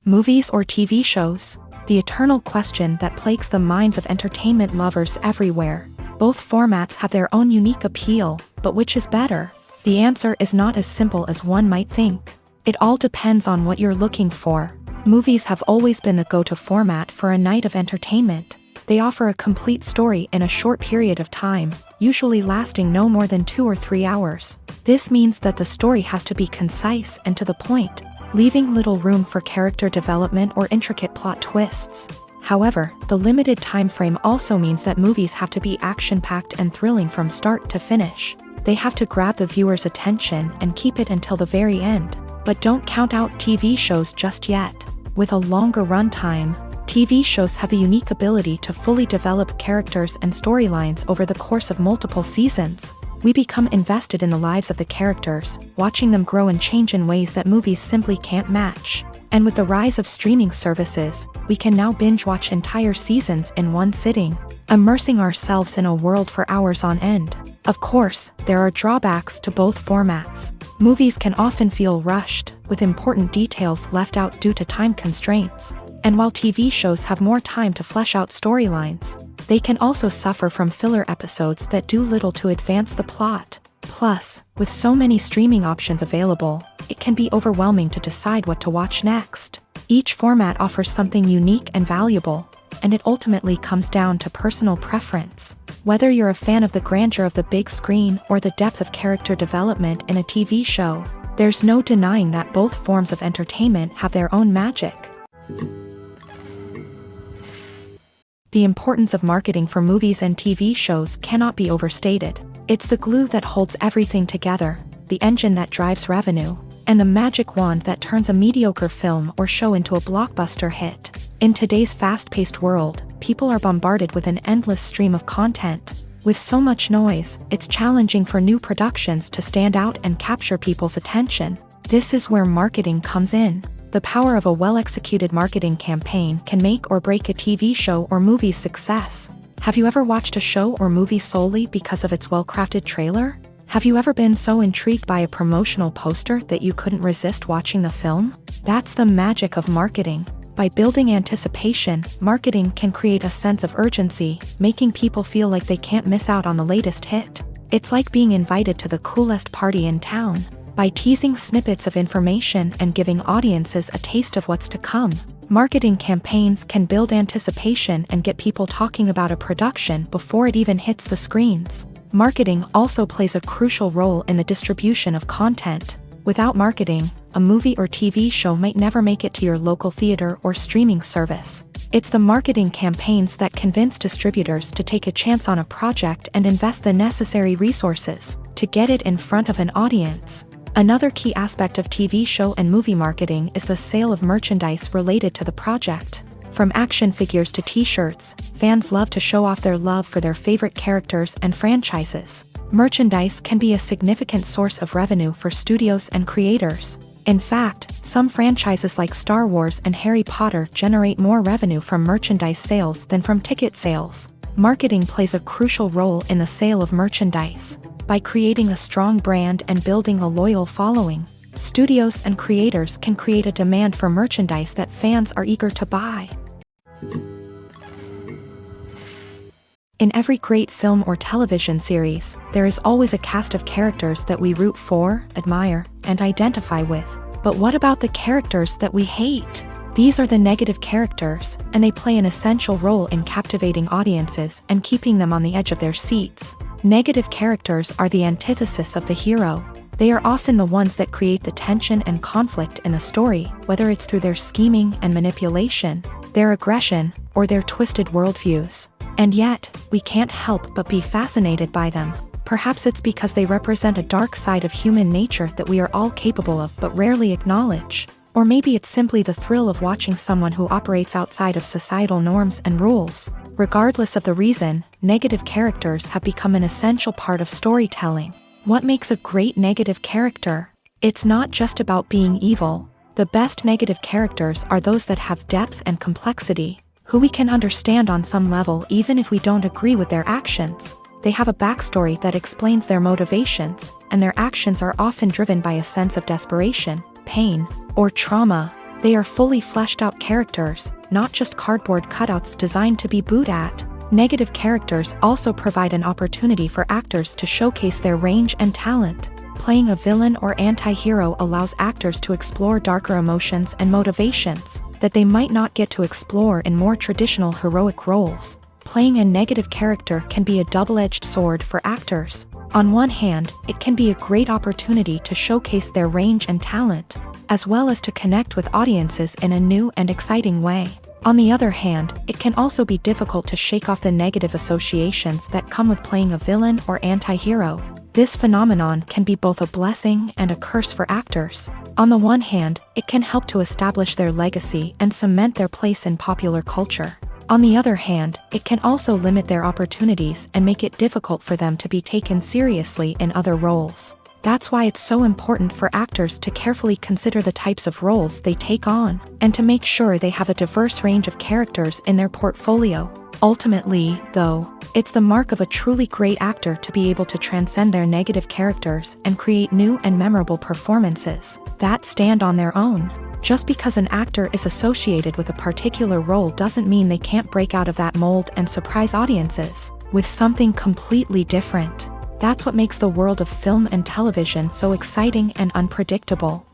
Movies or TV shows? The eternal question that plagues the minds of entertainment lovers everywhere. Both formats have their own unique appeal, but which is better? The answer is not as simple as one might think. It all depends on what you're looking for. Movies have always been the go-to format for a night of entertainment. They offer a complete story in a short period of time, usually lasting no more than 2 or 3 hours. This means that the story has to be concise and to the point, leaving little room for character development or intricate plot twists. However, the limited time frame also means that movies have to be action-packed and thrilling from start to finish. They have to grab the viewer's attention and keep it until the very end. But don't count out TV shows just yet. With a longer runtime, TV shows have the unique ability to fully develop characters and storylines over the course of multiple seasons. We become invested in the lives of the characters, watching them grow and change in ways that movies simply can't match. And with the rise of streaming services, we can now binge-watch entire seasons in one sitting, immersing ourselves in a world for hours on end. Of course, there are drawbacks to both formats. Movies can often feel rushed, with important details left out due to time constraints. And while TV shows have more time to flesh out storylines, they can also suffer from filler episodes that do little to advance the plot. Plus, with so many streaming options available, it can be overwhelming to decide what to watch next. Each format offers something unique and valuable, and it ultimately comes down to personal preference. Whether you're a fan of the grandeur of the big screen or the depth of character development in a TV show, there's no denying that both forms of entertainment have their own magic. The importance of marketing for movies and TV shows cannot be overstated. It's the glue that holds everything together, the engine that drives revenue, and the magic wand that turns a mediocre film or show into a blockbuster hit. In today's fast-paced world, people are bombarded with an endless stream of content. With so much noise, it's challenging for new productions to stand out and capture people's attention. This is where marketing comes in. The power of a well-executed marketing campaign can make or break a TV show or movie's success. Have you ever watched a show or movie solely because of its well-crafted trailer? Have you ever been so intrigued by a promotional poster that you couldn't resist watching the film? That's the magic of marketing. By building anticipation, marketing can create a sense of urgency, making people feel like they can't miss out on the latest hit. It's like being invited to the coolest party in town. By teasing snippets of information and giving audiences a taste of what's to come, marketing campaigns can build anticipation and get people talking about a production before it even hits the screens. Marketing also plays a crucial role in the distribution of content. Without marketing, a movie or TV show might never make it to your local theater or streaming service. It's the marketing campaigns that convince distributors to take a chance on a project and invest the necessary resources to get it in front of an audience. Another key aspect of TV show and movie marketing is the sale of merchandise related to the project. From action figures to t-shirts, fans love to show off their love for their favorite characters and franchises. Merchandise can be a significant source of revenue for studios and creators. In fact, some franchises like Star Wars and Harry Potter generate more revenue from merchandise sales than from ticket sales. Marketing plays a crucial role in the sale of merchandise. By creating a strong brand and building a loyal following, studios and creators can create a demand for merchandise that fans are eager to buy. In every great film or television series, there is always a cast of characters that we root for, admire, and identify with. But what about the characters that we hate? These are the negative characters, and they play an essential role in captivating audiences and keeping them on the edge of their seats. Negative characters are the antithesis of the hero. They are often the ones that create the tension and conflict in the story, whether it's through their scheming and manipulation, their aggression, or their twisted worldviews. And yet, we can't help but be fascinated by them. Perhaps it's because they represent a dark side of human nature that we are all capable of but rarely acknowledge. Or maybe it's simply the thrill of watching someone who operates outside of societal norms and rules. Regardless of the reason, negative characters have become an essential part of storytelling. What makes a great negative character? It's not just about being evil. The best negative characters are those that have depth and complexity, who we can understand on some level even if we don't agree with their actions. They have a backstory that explains their motivations, and their actions are often driven by a sense of desperation, pain, or trauma. They are fully fleshed out characters, not just cardboard cutouts designed to be booed at. Negative characters also provide an opportunity for actors to showcase their range and talent. Playing a villain or anti-hero allows actors to explore darker emotions and motivations that they might not get to explore in more traditional heroic roles. Playing a negative character can be a double-edged sword for actors. On one hand, it can be a great opportunity to showcase their range and talent, as well as to connect with audiences in a new and exciting way. On the other hand, it can also be difficult to shake off the negative associations that come with playing a villain or anti-hero. This phenomenon can be both a blessing and a curse for actors. On the one hand, it can help to establish their legacy and cement their place in popular culture. On the other hand, it can also limit their opportunities and make it difficult for them to be taken seriously in other roles. That's why it's so important for actors to carefully consider the types of roles they take on, and to make sure they have a diverse range of characters in their portfolio. Ultimately, though, it's the mark of a truly great actor to be able to transcend their negative characters and create new and memorable performances that stand on their own. Just because an actor is associated with a particular role doesn't mean they can't break out of that mold and surprise audiences with something completely different. That's what makes the world of film and television so exciting and unpredictable.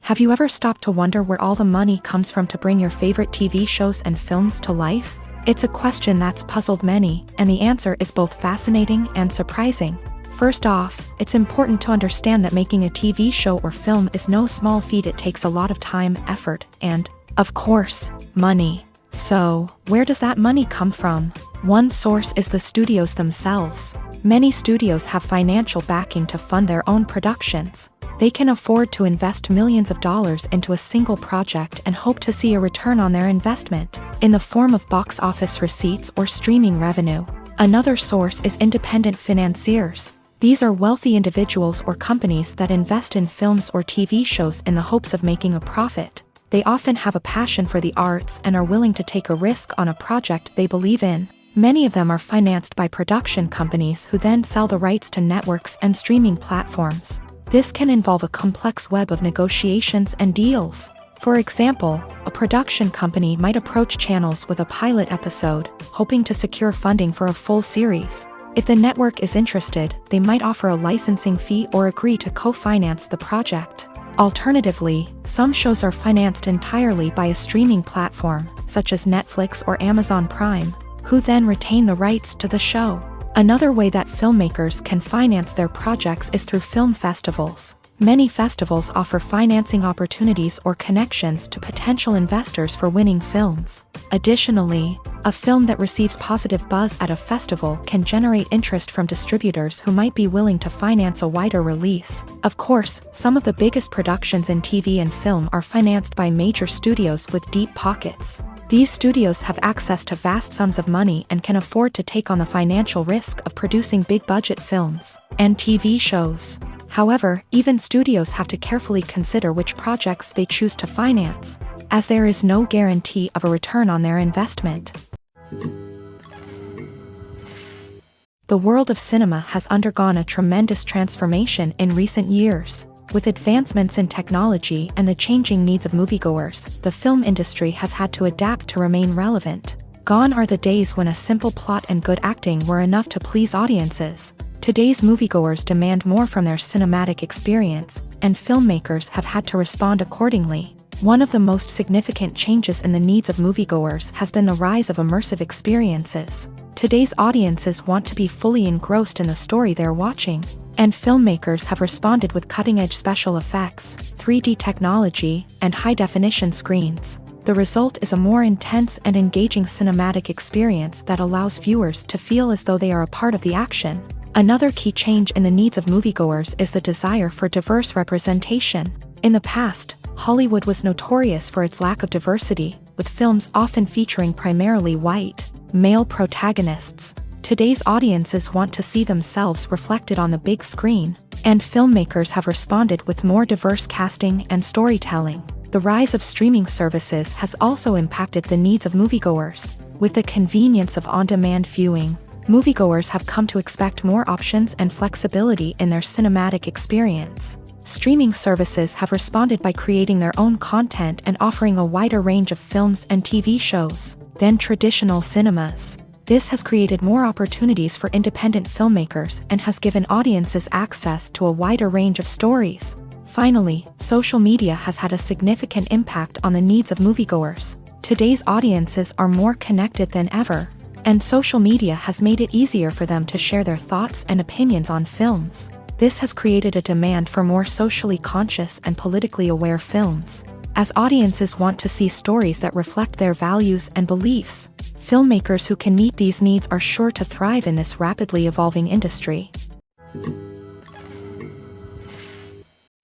Have you ever stopped to wonder where all the money comes from to bring your favorite TV shows and films to life? It's a question that's puzzled many, and the answer is both fascinating and surprising. First off, it's important to understand that making a TV show or film is no small feat. It takes a lot of time, effort, and, of course, money. So, where does that money come from? One source is the studios themselves. Many studios have financial backing to fund their own productions. They can afford to invest millions of dollars into a single project and hope to see a return on their investment in the form of box office receipts or streaming revenue. Another source is independent financiers. These are wealthy individuals or companies that invest in films or TV shows in the hopes of making a profit. They often have a passion for the arts and are willing to take a risk on a project they believe in. Many of them are financed by production companies who then sell the rights to networks and streaming platforms. This can involve a complex web of negotiations and deals. For example, a production company might approach channels with a pilot episode, hoping to secure funding for a full series. If the network is interested, they might offer a licensing fee or agree to co-finance the project. Alternatively, some shows are financed entirely by a streaming platform, such as Netflix or Amazon Prime, who then retain the rights to the show. Another way that filmmakers can finance their projects is through film festivals. Many festivals offer financing opportunities or connections to potential investors for winning films. Additionally, a film that receives positive buzz at a festival can generate interest from distributors who might be willing to finance a wider release. Of course, some of the biggest productions in TV and film are financed by major studios with deep pockets. These studios have access to vast sums of money and can afford to take on the financial risk of producing big-budget films and TV shows. However, even studios have to carefully consider which projects they choose to finance, as there is no guarantee of a return on their investment. The world of cinema has undergone a tremendous transformation in recent years. With advancements in technology and the changing needs of moviegoers, the film industry has had to adapt to remain relevant. Gone are the days when a simple plot and good acting were enough to please audiences. Today's moviegoers demand more from their cinematic experience, and filmmakers have had to respond accordingly. One of the most significant changes in the needs of moviegoers has been the rise of immersive experiences. Today's audiences want to be fully engrossed in the story they're watching, and filmmakers have responded with cutting-edge special effects, 3D technology, and high-definition screens. The result is a more intense and engaging cinematic experience that allows viewers to feel as though they are a part of the action. Another key change in the needs of moviegoers is the desire for diverse representation. In the past, Hollywood was notorious for its lack of diversity, with films often featuring primarily white, male protagonists. Today's audiences want to see themselves reflected on the big screen, and filmmakers have responded with more diverse casting and storytelling. The rise of streaming services has also impacted the needs of moviegoers. With the convenience of on-demand viewing, moviegoers have come to expect more options and flexibility in their cinematic experience. Streaming services have responded by creating their own content and offering a wider range of films and TV shows than traditional cinemas. This has created more opportunities for independent filmmakers and has given audiences access to a wider range of stories. Finally, social media has had a significant impact on the needs of moviegoers. Today's audiences are more connected than ever, and social media has made it easier for them to share their thoughts and opinions on films. This has created a demand for more socially conscious and politically aware films. As audiences want to see stories that reflect their values and beliefs, filmmakers who can meet these needs are sure to thrive in this rapidly evolving industry.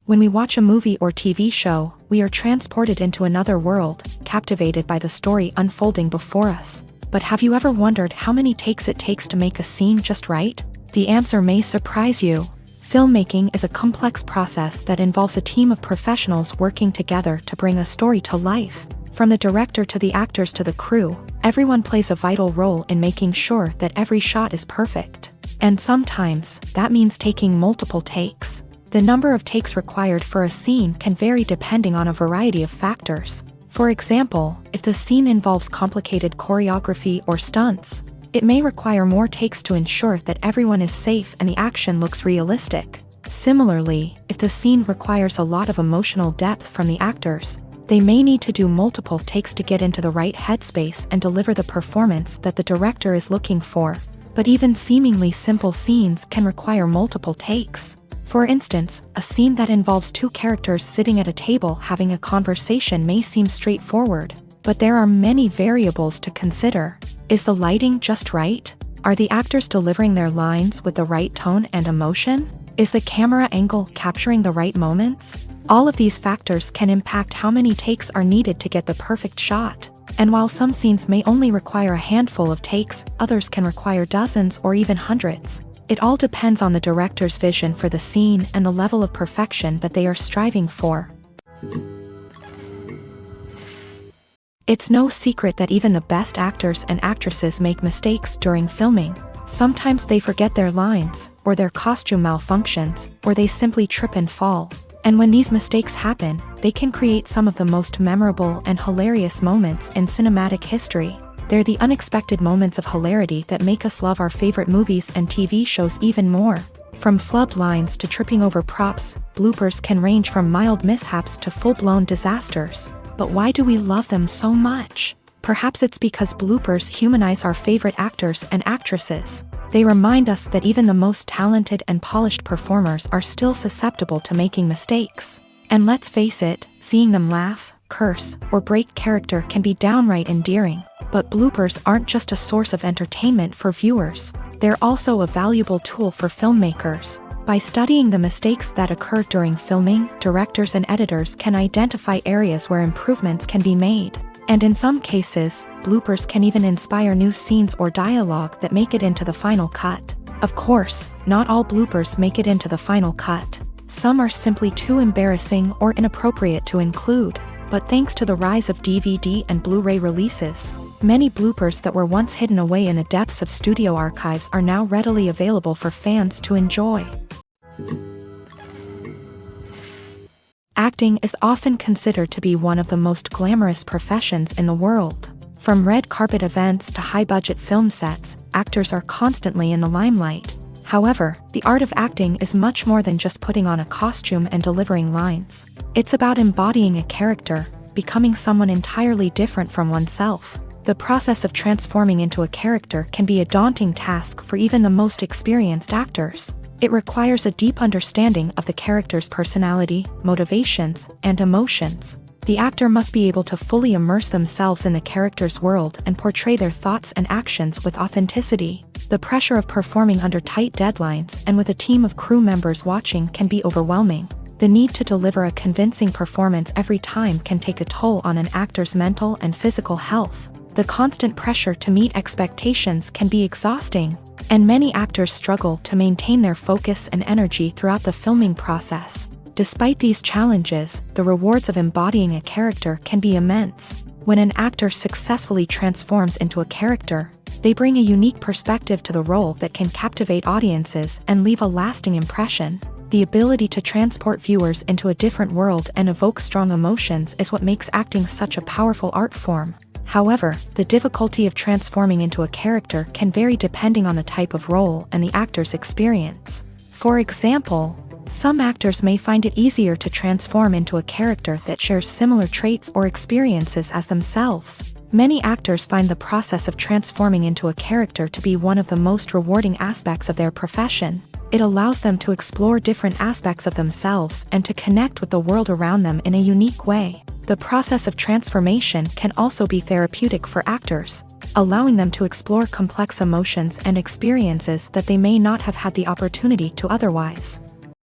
When we watch a movie or TV show, we are transported into another world, captivated by the story unfolding before us. But have you ever wondered how many takes it takes to make a scene just right? The answer may surprise you. Filmmaking is a complex process that involves a team of professionals working together to bring a story to life. From the director to the actors to the crew, everyone plays a vital role in making sure that every shot is perfect. And sometimes, that means taking multiple takes. The number of takes required for a scene can vary depending on a variety of factors. For example, if the scene involves complicated choreography or stunts, it may require more takes to ensure that everyone is safe and the action looks realistic. Similarly, if the scene requires a lot of emotional depth from the actors, they may need to do multiple takes to get into the right headspace and deliver the performance that the director is looking for. But even seemingly simple scenes can require multiple takes. For instance, a scene that involves two characters sitting at a table having a conversation may seem straightforward, but there are many variables to consider. Is the lighting just right? Are the actors delivering their lines with the right tone and emotion? Is the camera angle capturing the right moments? All of these factors can impact how many takes are needed to get the perfect shot. And while some scenes may only require a handful of takes, others can require dozens or even hundreds. It all depends on the director's vision for the scene and the level of perfection that they are striving for. It's no secret that even the best actors and actresses make mistakes during filming. Sometimes they forget their lines, or their costume malfunctions, or they simply trip and fall. And when these mistakes happen, they can create some of the most memorable and hilarious moments in cinematic history. They're the unexpected moments of hilarity that make us love our favorite movies and TV shows even more. From flubbed lines to tripping over props, bloopers can range from mild mishaps to full-blown disasters. But why do we love them so much? Perhaps it's because bloopers humanize our favorite actors and actresses. They remind us that even the most talented and polished performers are still susceptible to making mistakes. And let's face it, seeing them laugh, curse, or break character can be downright endearing. But bloopers aren't just a source of entertainment for viewers. They're also a valuable tool for filmmakers. By studying the mistakes that occur during filming, directors and editors can identify areas where improvements can be made. And in some cases, bloopers can even inspire new scenes or dialogue that make it into the final cut. Of course, not all bloopers make it into the final cut. Some are simply too embarrassing or inappropriate to include. But thanks to the rise of DVD and Blu-ray releases, many bloopers that were once hidden away in the depths of studio archives are now readily available for fans to enjoy. Acting is often considered to be one of the most glamorous professions in the world. From red carpet events to high-budget film sets, actors are constantly in the limelight. However, the art of acting is much more than just putting on a costume and delivering lines. It's about embodying a character, becoming someone entirely different from oneself. The process of transforming into a character can be a daunting task for even the most experienced actors. It requires a deep understanding of the character's personality, motivations, and emotions. The actor must be able to fully immerse themselves in the character's world and portray their thoughts and actions with authenticity. The pressure of performing under tight deadlines and with a team of crew members watching can be overwhelming. The need to deliver a convincing performance every time can take a toll on an actor's mental and physical health. The constant pressure to meet expectations can be exhausting, and many actors struggle to maintain their focus and energy throughout the filming process. Despite these challenges, the rewards of embodying a character can be immense. When an actor successfully transforms into a character, they bring a unique perspective to the role that can captivate audiences and leave a lasting impression. The ability to transport viewers into a different world and evoke strong emotions is what makes acting such a powerful art form. However, the difficulty of transforming into a character can vary depending on the type of role and the actor's experience. For example, some actors may find it easier to transform into a character that shares similar traits or experiences as themselves. Many actors find the process of transforming into a character to be one of the most rewarding aspects of their profession. It allows them to explore different aspects of themselves and to connect with the world around them in a unique way. The process of transformation can also be therapeutic for actors, allowing them to explore complex emotions and experiences that they may not have had the opportunity to otherwise.